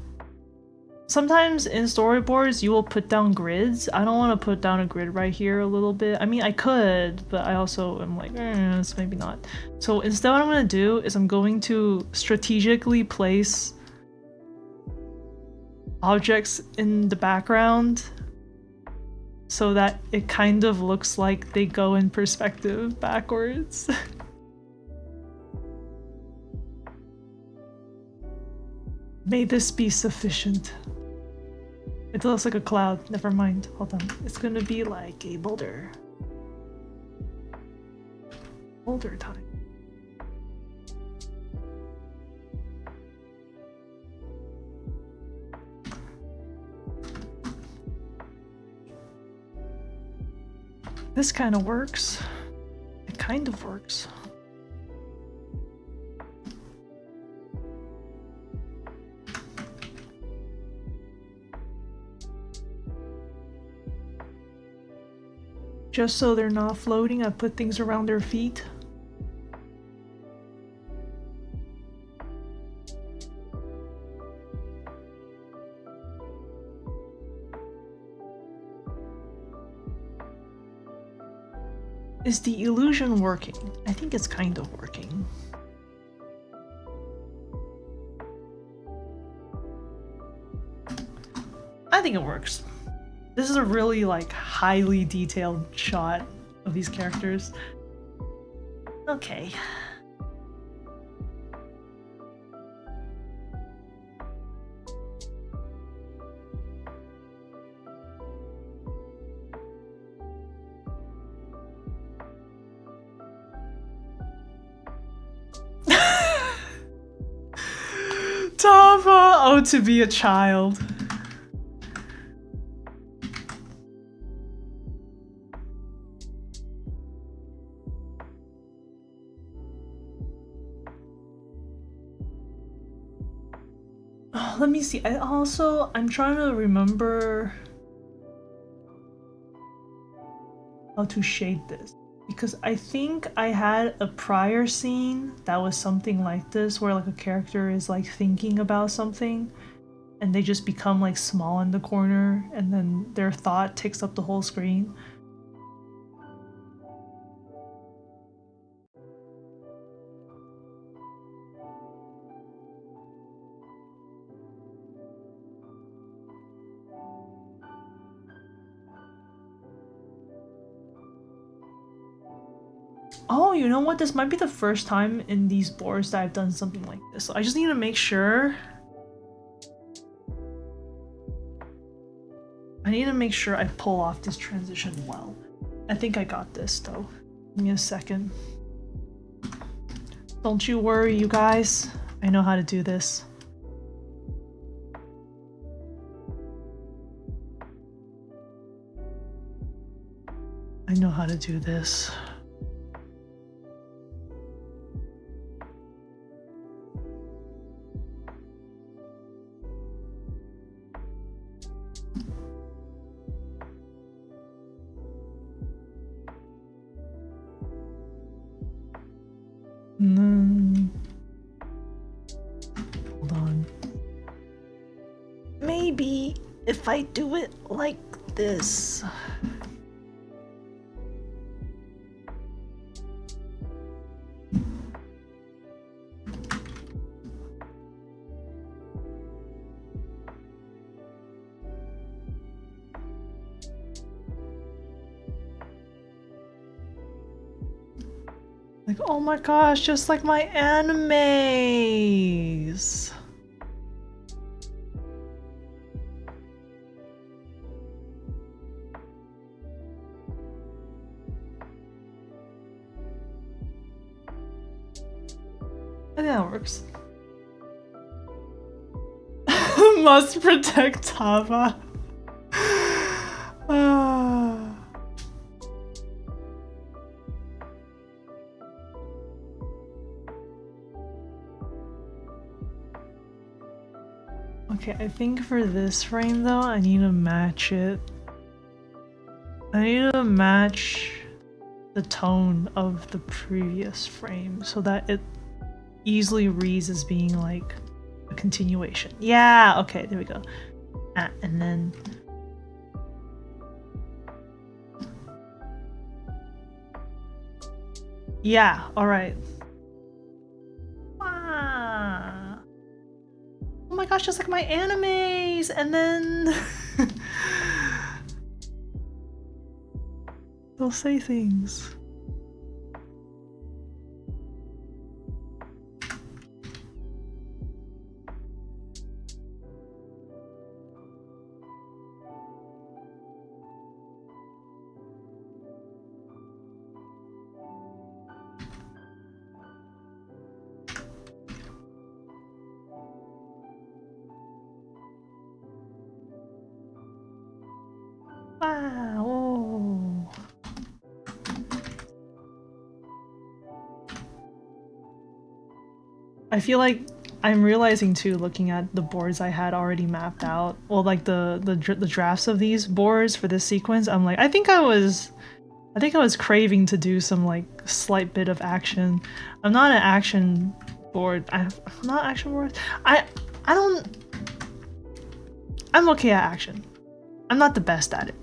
sometimes in storyboards you will put down grids. I don't want to put down a grid right here a little bit. I mean I could, but I also am like it's maybe not. So instead what I'm gonna do is I'm going to strategically place objects in the background so that it kind of looks like they go in perspective backwards. May this be sufficient. It looks like a cloud. Never mind. Hold on. It's gonna be like a boulder. Boulder time. This kind of works. It kind of works. Just so they're not floating, I put things around their feet. Is the illusion working? I think it's kind of working. I think it works. This is a really like highly detailed shot of these characters. Okay. Tava! Oh, to be a child. Let me see. I'm trying to remember how to shade this, because I think I had a prior scene that was something like this, where like a character is like thinking about something and they just become like small in the corner and then their thought takes up the whole screen. Oh, you know what? This might be the first time in these boards that I've done something like this. So I just need to make sure. I need to make sure I pull off this transition well. I think I got this though. Give me a second. Don't you worry, you guys. I know how to do this. I know how to do this. Hold on. Maybe if I do it like this. Like, oh my gosh, just like my animes. I think that works. Must protect Tava. Okay, I think for this frame though, I need to match it. I need to match the tone of the previous frame so that it easily reads as being like a continuation. Yeah, okay, there we go. And then yeah, all right. Oh my gosh, just like my animes, and then they'll say things. Wow. I feel like I'm realizing too, looking at the boards I had already mapped out, well, like the drafts of these boards for this sequence, I'm like, I think I was craving to do some like slight bit of action. I'm not an action board. I'm not action board. I'm okay at action. I'm not the best at it.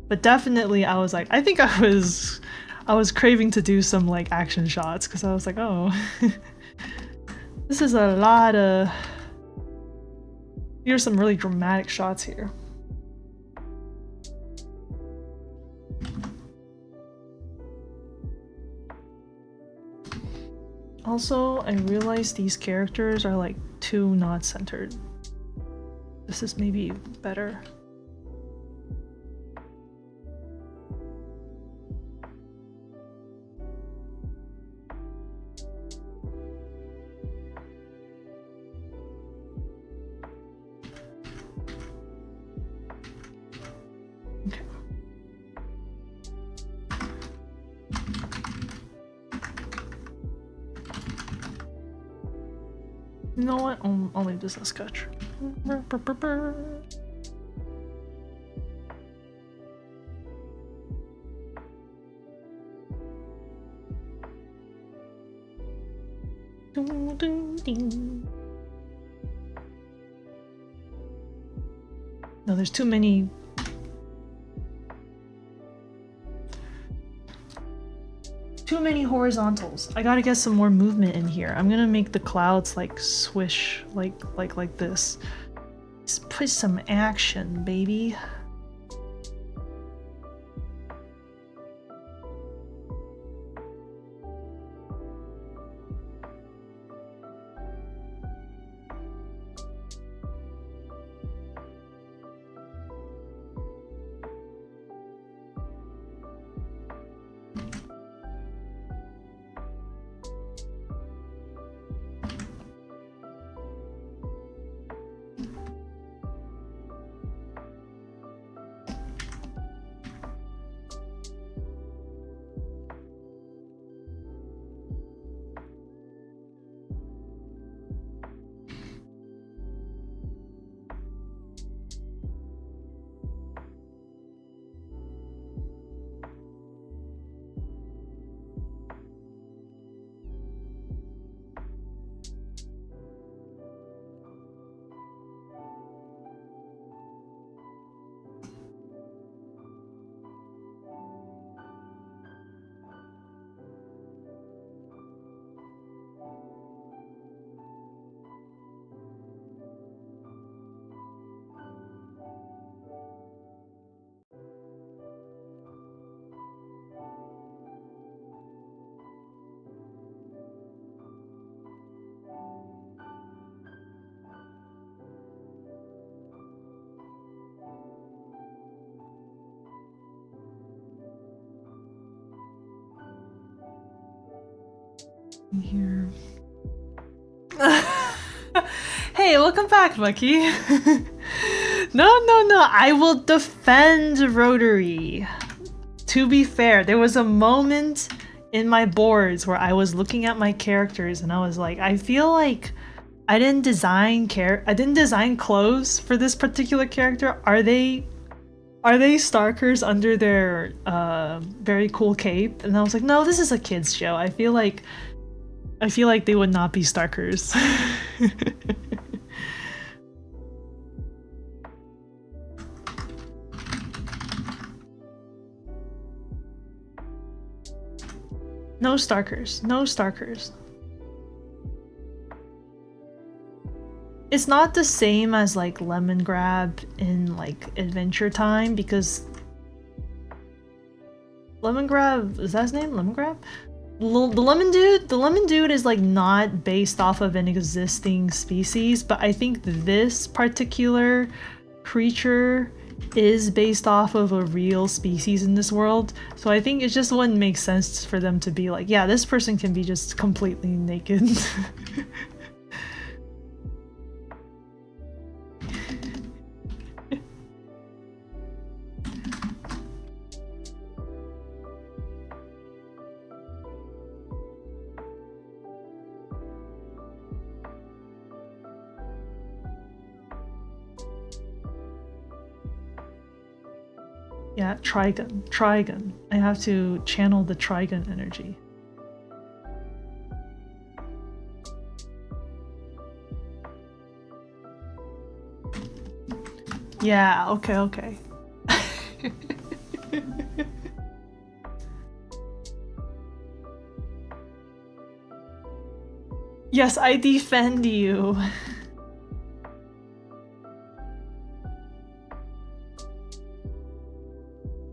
But definitely I was like, I think I was craving to do some like action shots because I was like, oh, this is a lot of, here's some really dramatic shots here. Also, I realized these characters are like too not centered. This is maybe better. You know what? I'll leave this as sketch. No, there's too many. Too many horizontals. I gotta get some more movement in here. I'm gonna make the clouds like swish, like this. Just put some action, baby. Here. Hey, welcome back, Lucky. No, I will defend Rotary. To be fair, there was a moment in my boards where I was looking at my characters and I was like, I feel like I didn't design clothes for this particular character. Are they Starkers under their very cool cape? And I was like, no, this is a kids show. I feel like they would not be Starkers. No Starkers. No Starkers. It's not the same as like Lemon Grab in like Adventure Time, because Lemon Grab, is that his name? Lemon Grab? The lemon dude is like not based off of an existing species, but I think this particular creature is based off of a real species in this world. So I think it just wouldn't make sense for them to be like, yeah, this person can be just completely naked. Yeah, Trigun. I have to channel the Trigun energy. Yeah, okay. Yes, I defend you.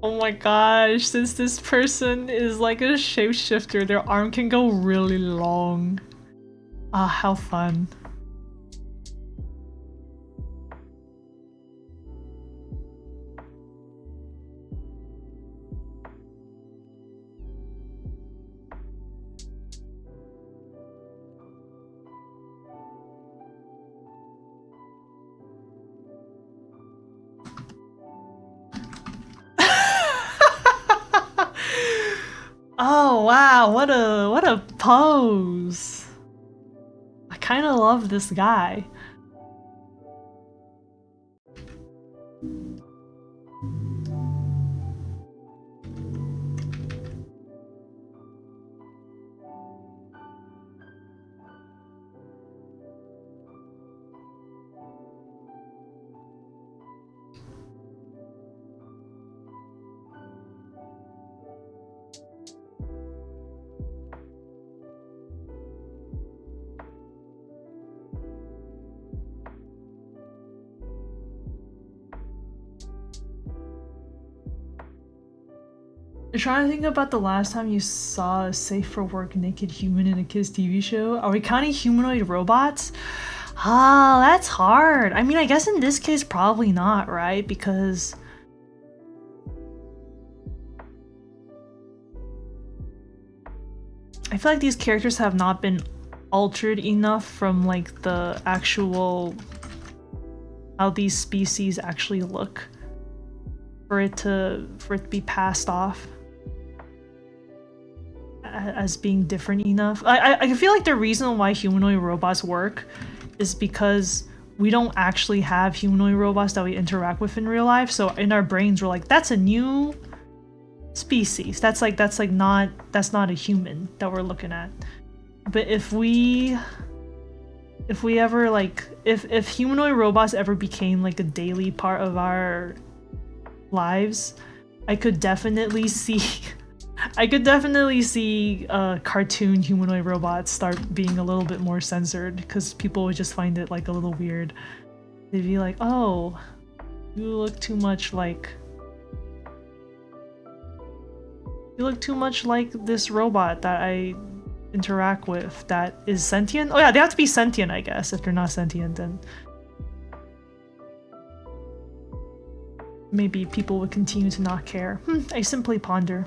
Oh my gosh, since this person is like a shapeshifter, their arm can go really long. Ah, how fun. Oh wow, what a pose. I kind of love this guy. I'm trying to think about the last time you saw a safe for work naked human in a kids TV show. Are we counting humanoid robots? Ah, that's hard. I mean, I guess in this case, probably not, right? Because I feel like these characters have not been altered enough from like the actual how these species actually look for it to be passed off as being different enough. I feel like the reason why humanoid robots work is because we don't actually have humanoid robots that we interact with in real life. So in our brains, we're like, that's a new species. That's not a human that we're looking at. But if we ever like if humanoid robots ever became like a daily part of our lives, I could definitely see cartoon humanoid robots start being a little bit more censored because people would just find it like a little weird. They'd be like, oh, you look too much like this robot that I interact with that is sentient. Oh yeah, they have to be sentient, I guess. If they're not sentient, then maybe people would continue to not care. I simply ponder.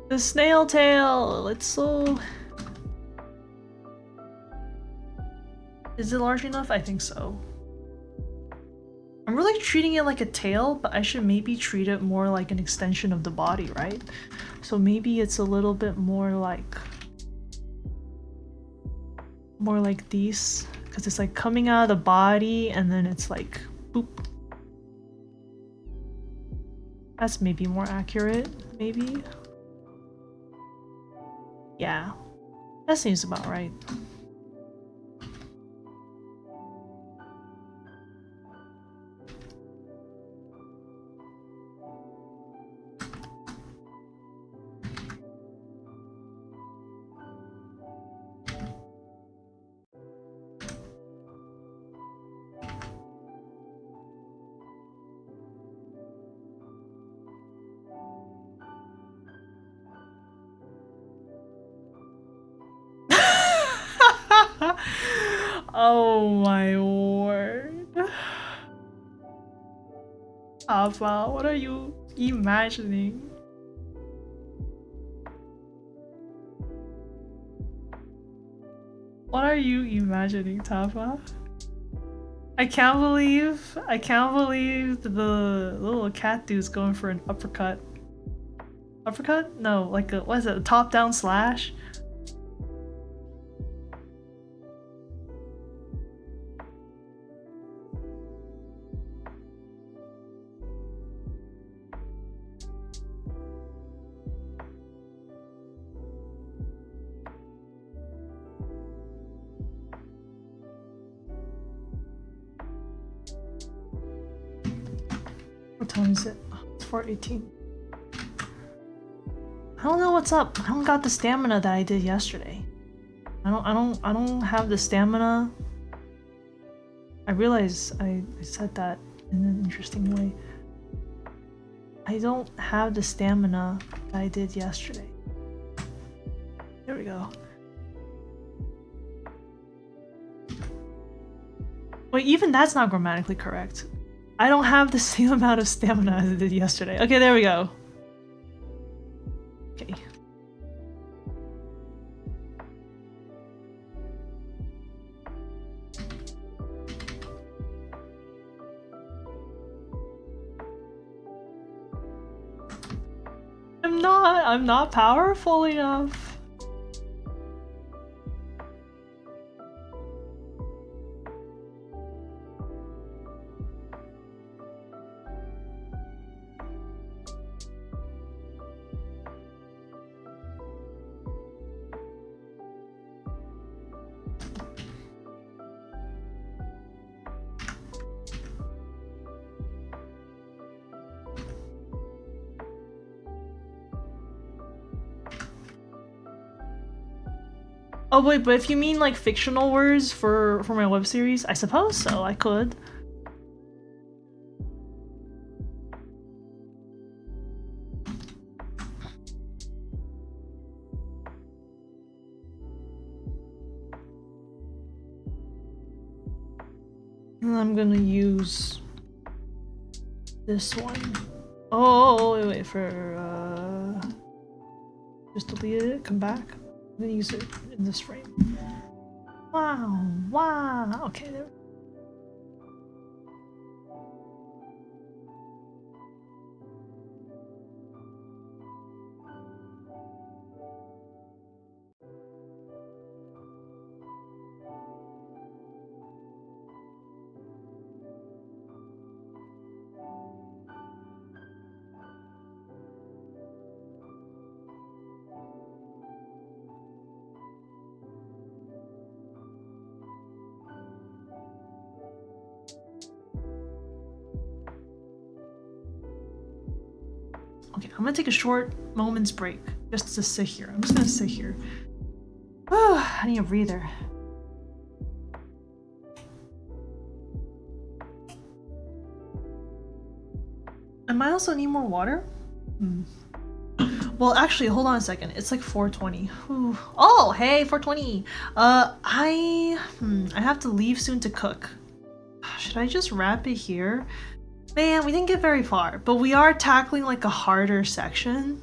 The snail tail! It's so... Is it large enough? I think so. I'm really treating it like a tail, but I should maybe treat it more like an extension of the body, right? So maybe it's a little bit more like these, because it's like coming out of the body and then it's like boop. That's maybe more accurate, maybe. Yeah, that seems about right. Oh my word. Ava, what are you imagining? What are you imagining, Tafa? I can't believe the little cat dude's going for an uppercut. Uppercut? No, like a, what is it, a top-down slash? What time is it? Oh, it's 4:18. I don't know what's up. I don't got the stamina that I did yesterday. I don't have the stamina. I realize I said that in an interesting way. I don't have the stamina that I did yesterday. There we go. Wait, even that's not grammatically correct. I don't have the same amount of stamina as I did yesterday. Okay, there we go. Okay. I'm not powerful enough. Oh wait, but if you mean like fictional words for my web series, I suppose so. I could. And I'm gonna use this one. Oh, wait, for just delete it, come back. I'm gonna use it in this frame. Wow. Okay, there. Okay, I'm gonna take a short moment's break just to sit here. I'm just gonna sit here. I need a breather. I might also need more water. Well, actually, hold on a second. It's like 4:20. Whew. Oh, hey, 4:20. I have to leave soon to cook. Should I just wrap it here? Man, we didn't get very far, but we are tackling like a harder section.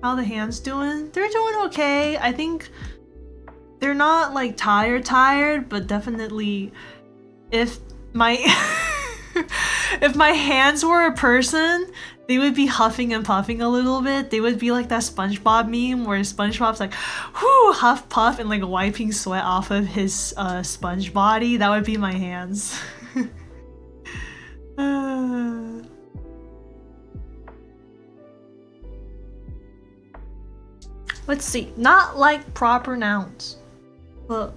How the hands doing? They're doing okay. I think they're not like tired, but definitely if my if my hands were a person, they would be huffing and puffing a little bit. They would be like that SpongeBob meme where SpongeBob's like, whoo, huff puff and like wiping sweat off of his sponge body. That would be my hands. Let's see. Not like proper nouns, but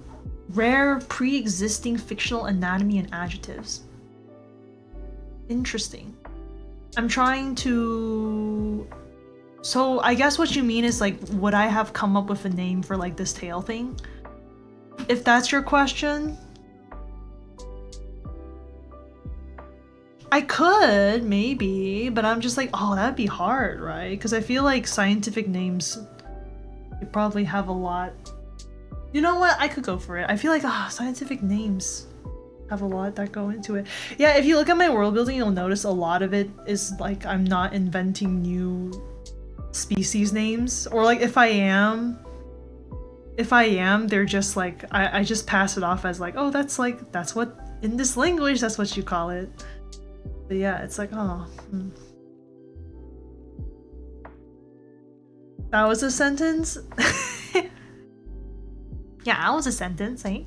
rare pre-existing fictional anatomy and adjectives. Interesting. I'm trying to... So I guess what you mean is like, would I have come up with a name for like this tail thing? If that's your question, I could, maybe, but I'm just like, oh, that'd be hard, right? Because I feel like scientific names, you probably have a lot. You know what? I could go for it. I feel like scientific names have a lot that go into it. Yeah, if you look at my world building, you'll notice a lot of it is like I'm not inventing new species names, or like if I am, they're just like I just pass it off as like, oh, that's what in this language that's what you call it. But yeah, it's like, oh, that was a sentence. Yeah, that was a sentence, eh?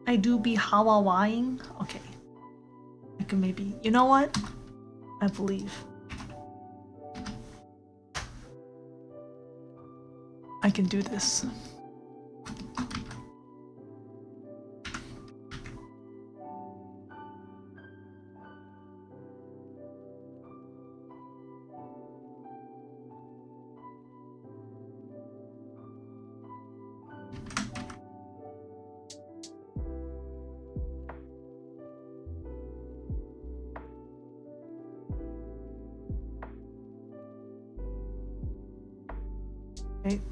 I do be Hawaiiing. Okay. I can maybe... You know what? I believe. I can do this.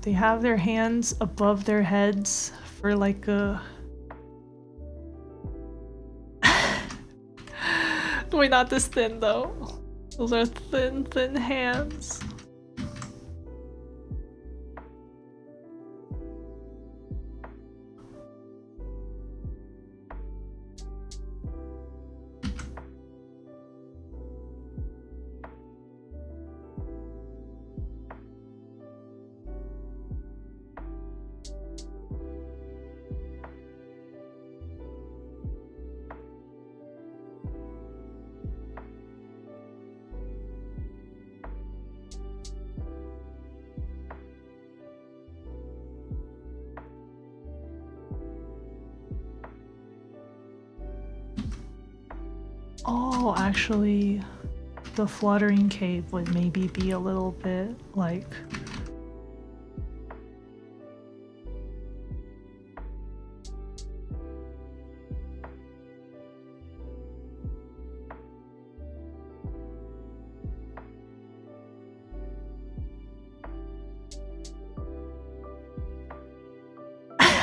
They have their hands above their heads for like a... Wait, not this thin though. Those are thin hands. Oh, actually, the fluttering cape would maybe be a little bit like...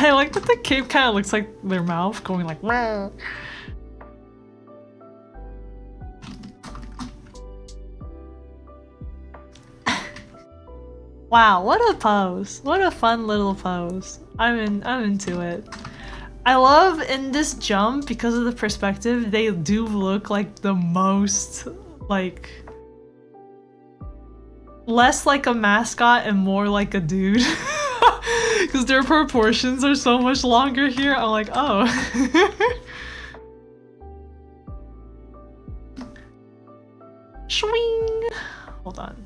I like that the cape kind of looks like their mouth going like... Wow, what a pose. What a fun little pose. I'm into it. I love in this jump, because of the perspective, they do look like the most, like... less like a mascot and more like a dude. Because their proportions are so much longer here. I'm like, oh. Swing! Hold on.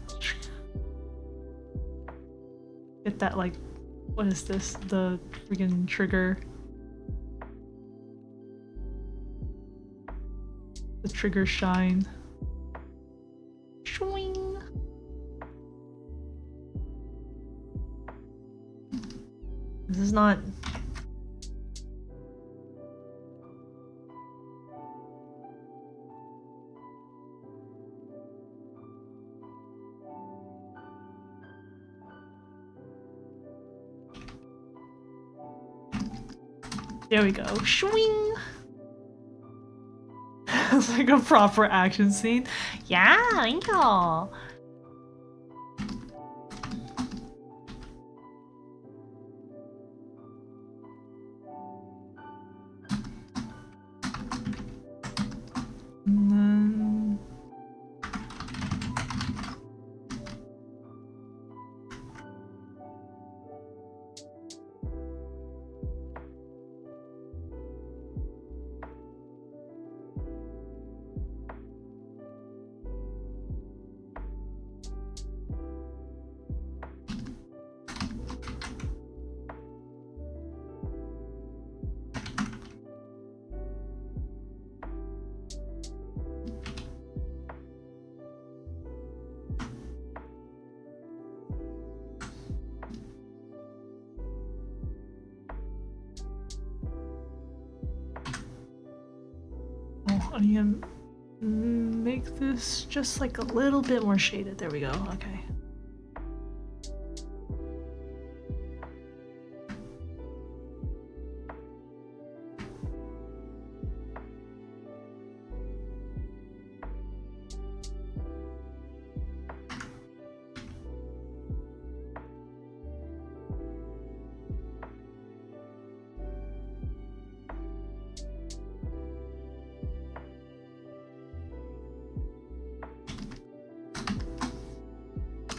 Get that, like, what is this? The freaking trigger. The trigger shine. Swing! This is not... There we go. Swing! It's like a proper action scene. Yeah, yeah. And then... Oh, I need to make this just like a little bit more shaded. There we go. Okay.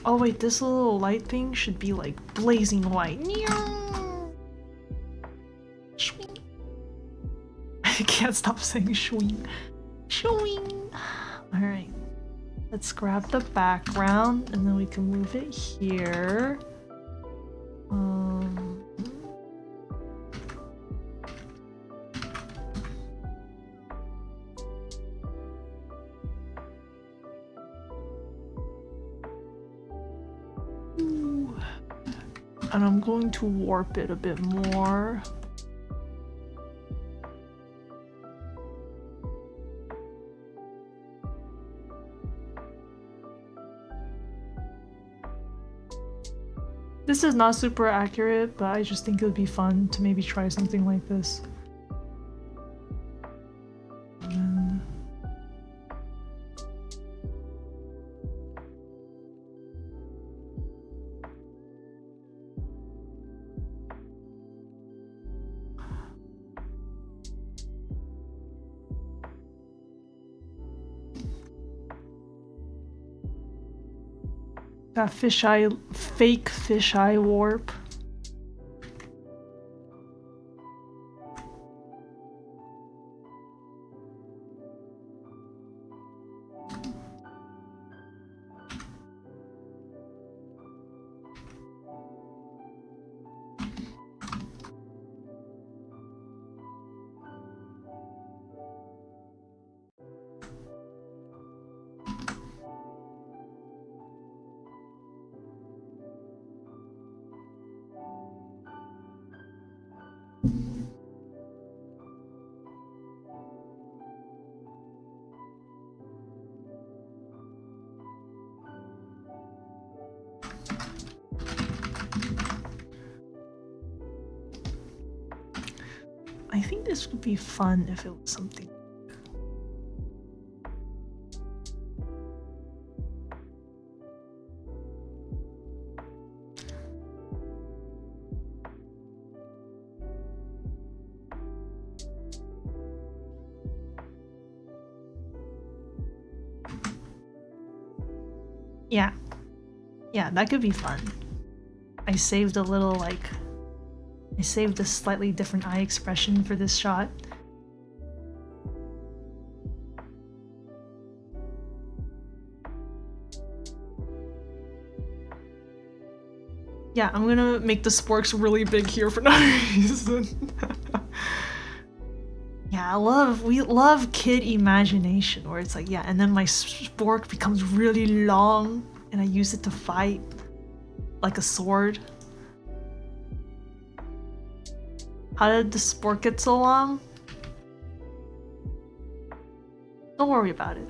Oh wait, this little light thing should be like blazing white. Swing. I can't stop saying swing. Swing. Alright. Let's grab the background and then we can move it here. And I'm going to warp it a bit more. This is not super accurate, but I just think it would be fun to maybe try something like this. That fisheye, fake fisheye warp. I think this would be fun if it was something. Yeah. Yeah, that could be fun. I saved a little, like... I saved a slightly different eye expression for this shot. Yeah, I'm gonna make the sporks really big here for no reason. Yeah, we love kid imagination where it's like, yeah, and then my spork becomes really long and I use it to fight like a sword. How did the spork get so long? Don't worry about it.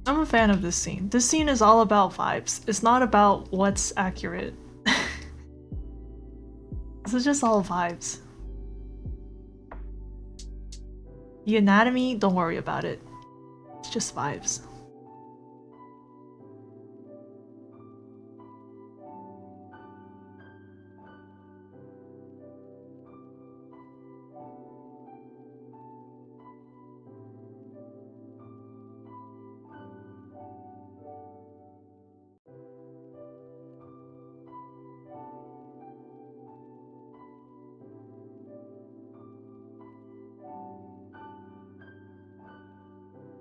I'm a fan of this scene. This scene is all about vibes. It's not about what's accurate. This is just all vibes. The anatomy, don't worry about it. It's just vibes.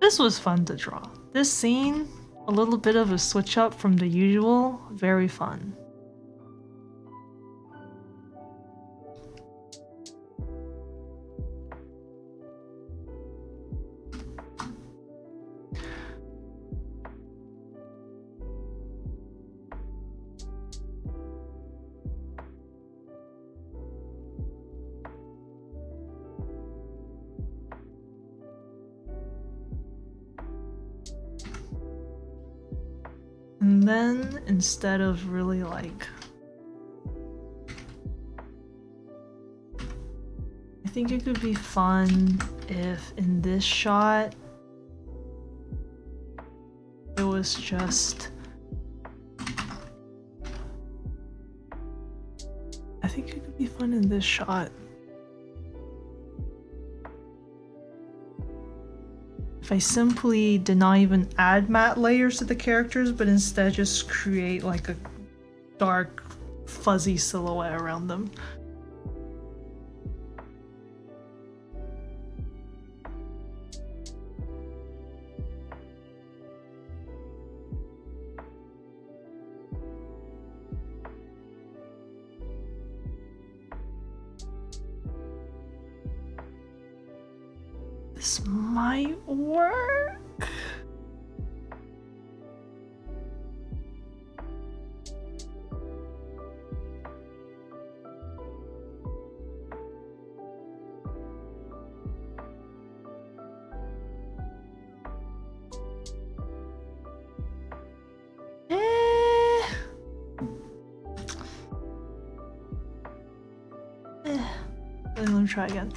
This was fun to draw. This scene, a little bit of a switch up from the usual, very fun. And then, instead of really like... I think it could be fun if in this shot it was just... I think it could be fun in this shot. If I simply did not even add matte layers to the characters, but instead just create like a dark, fuzzy silhouette around them. This might work. Let me try again.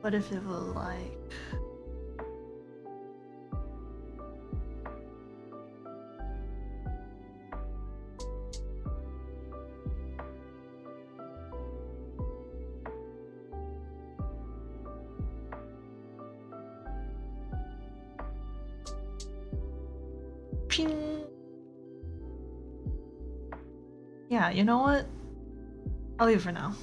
What if it was like... Ping. Yeah, you know what? I'll leave it for now.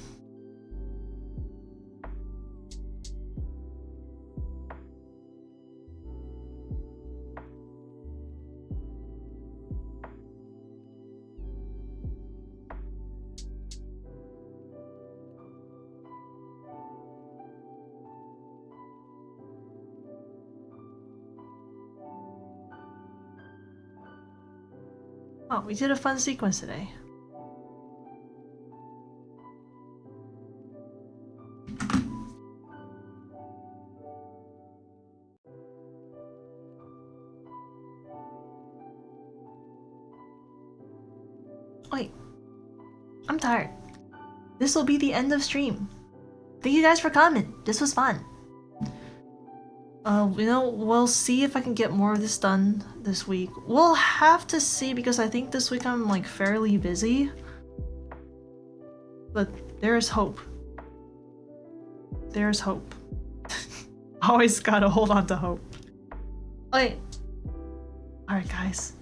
Oh, we did a fun sequence today. Wait, I'm tired. This will be the end of stream. Thank you guys for coming. This was fun. You know, we'll see if I can get more of this done this week. We'll have to see because I think this week I'm like fairly busy. But there's hope. There's hope. Always gotta hold on to hope. Okay. Alright, guys.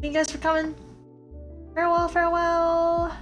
Thank you guys for coming. Farewell, farewell.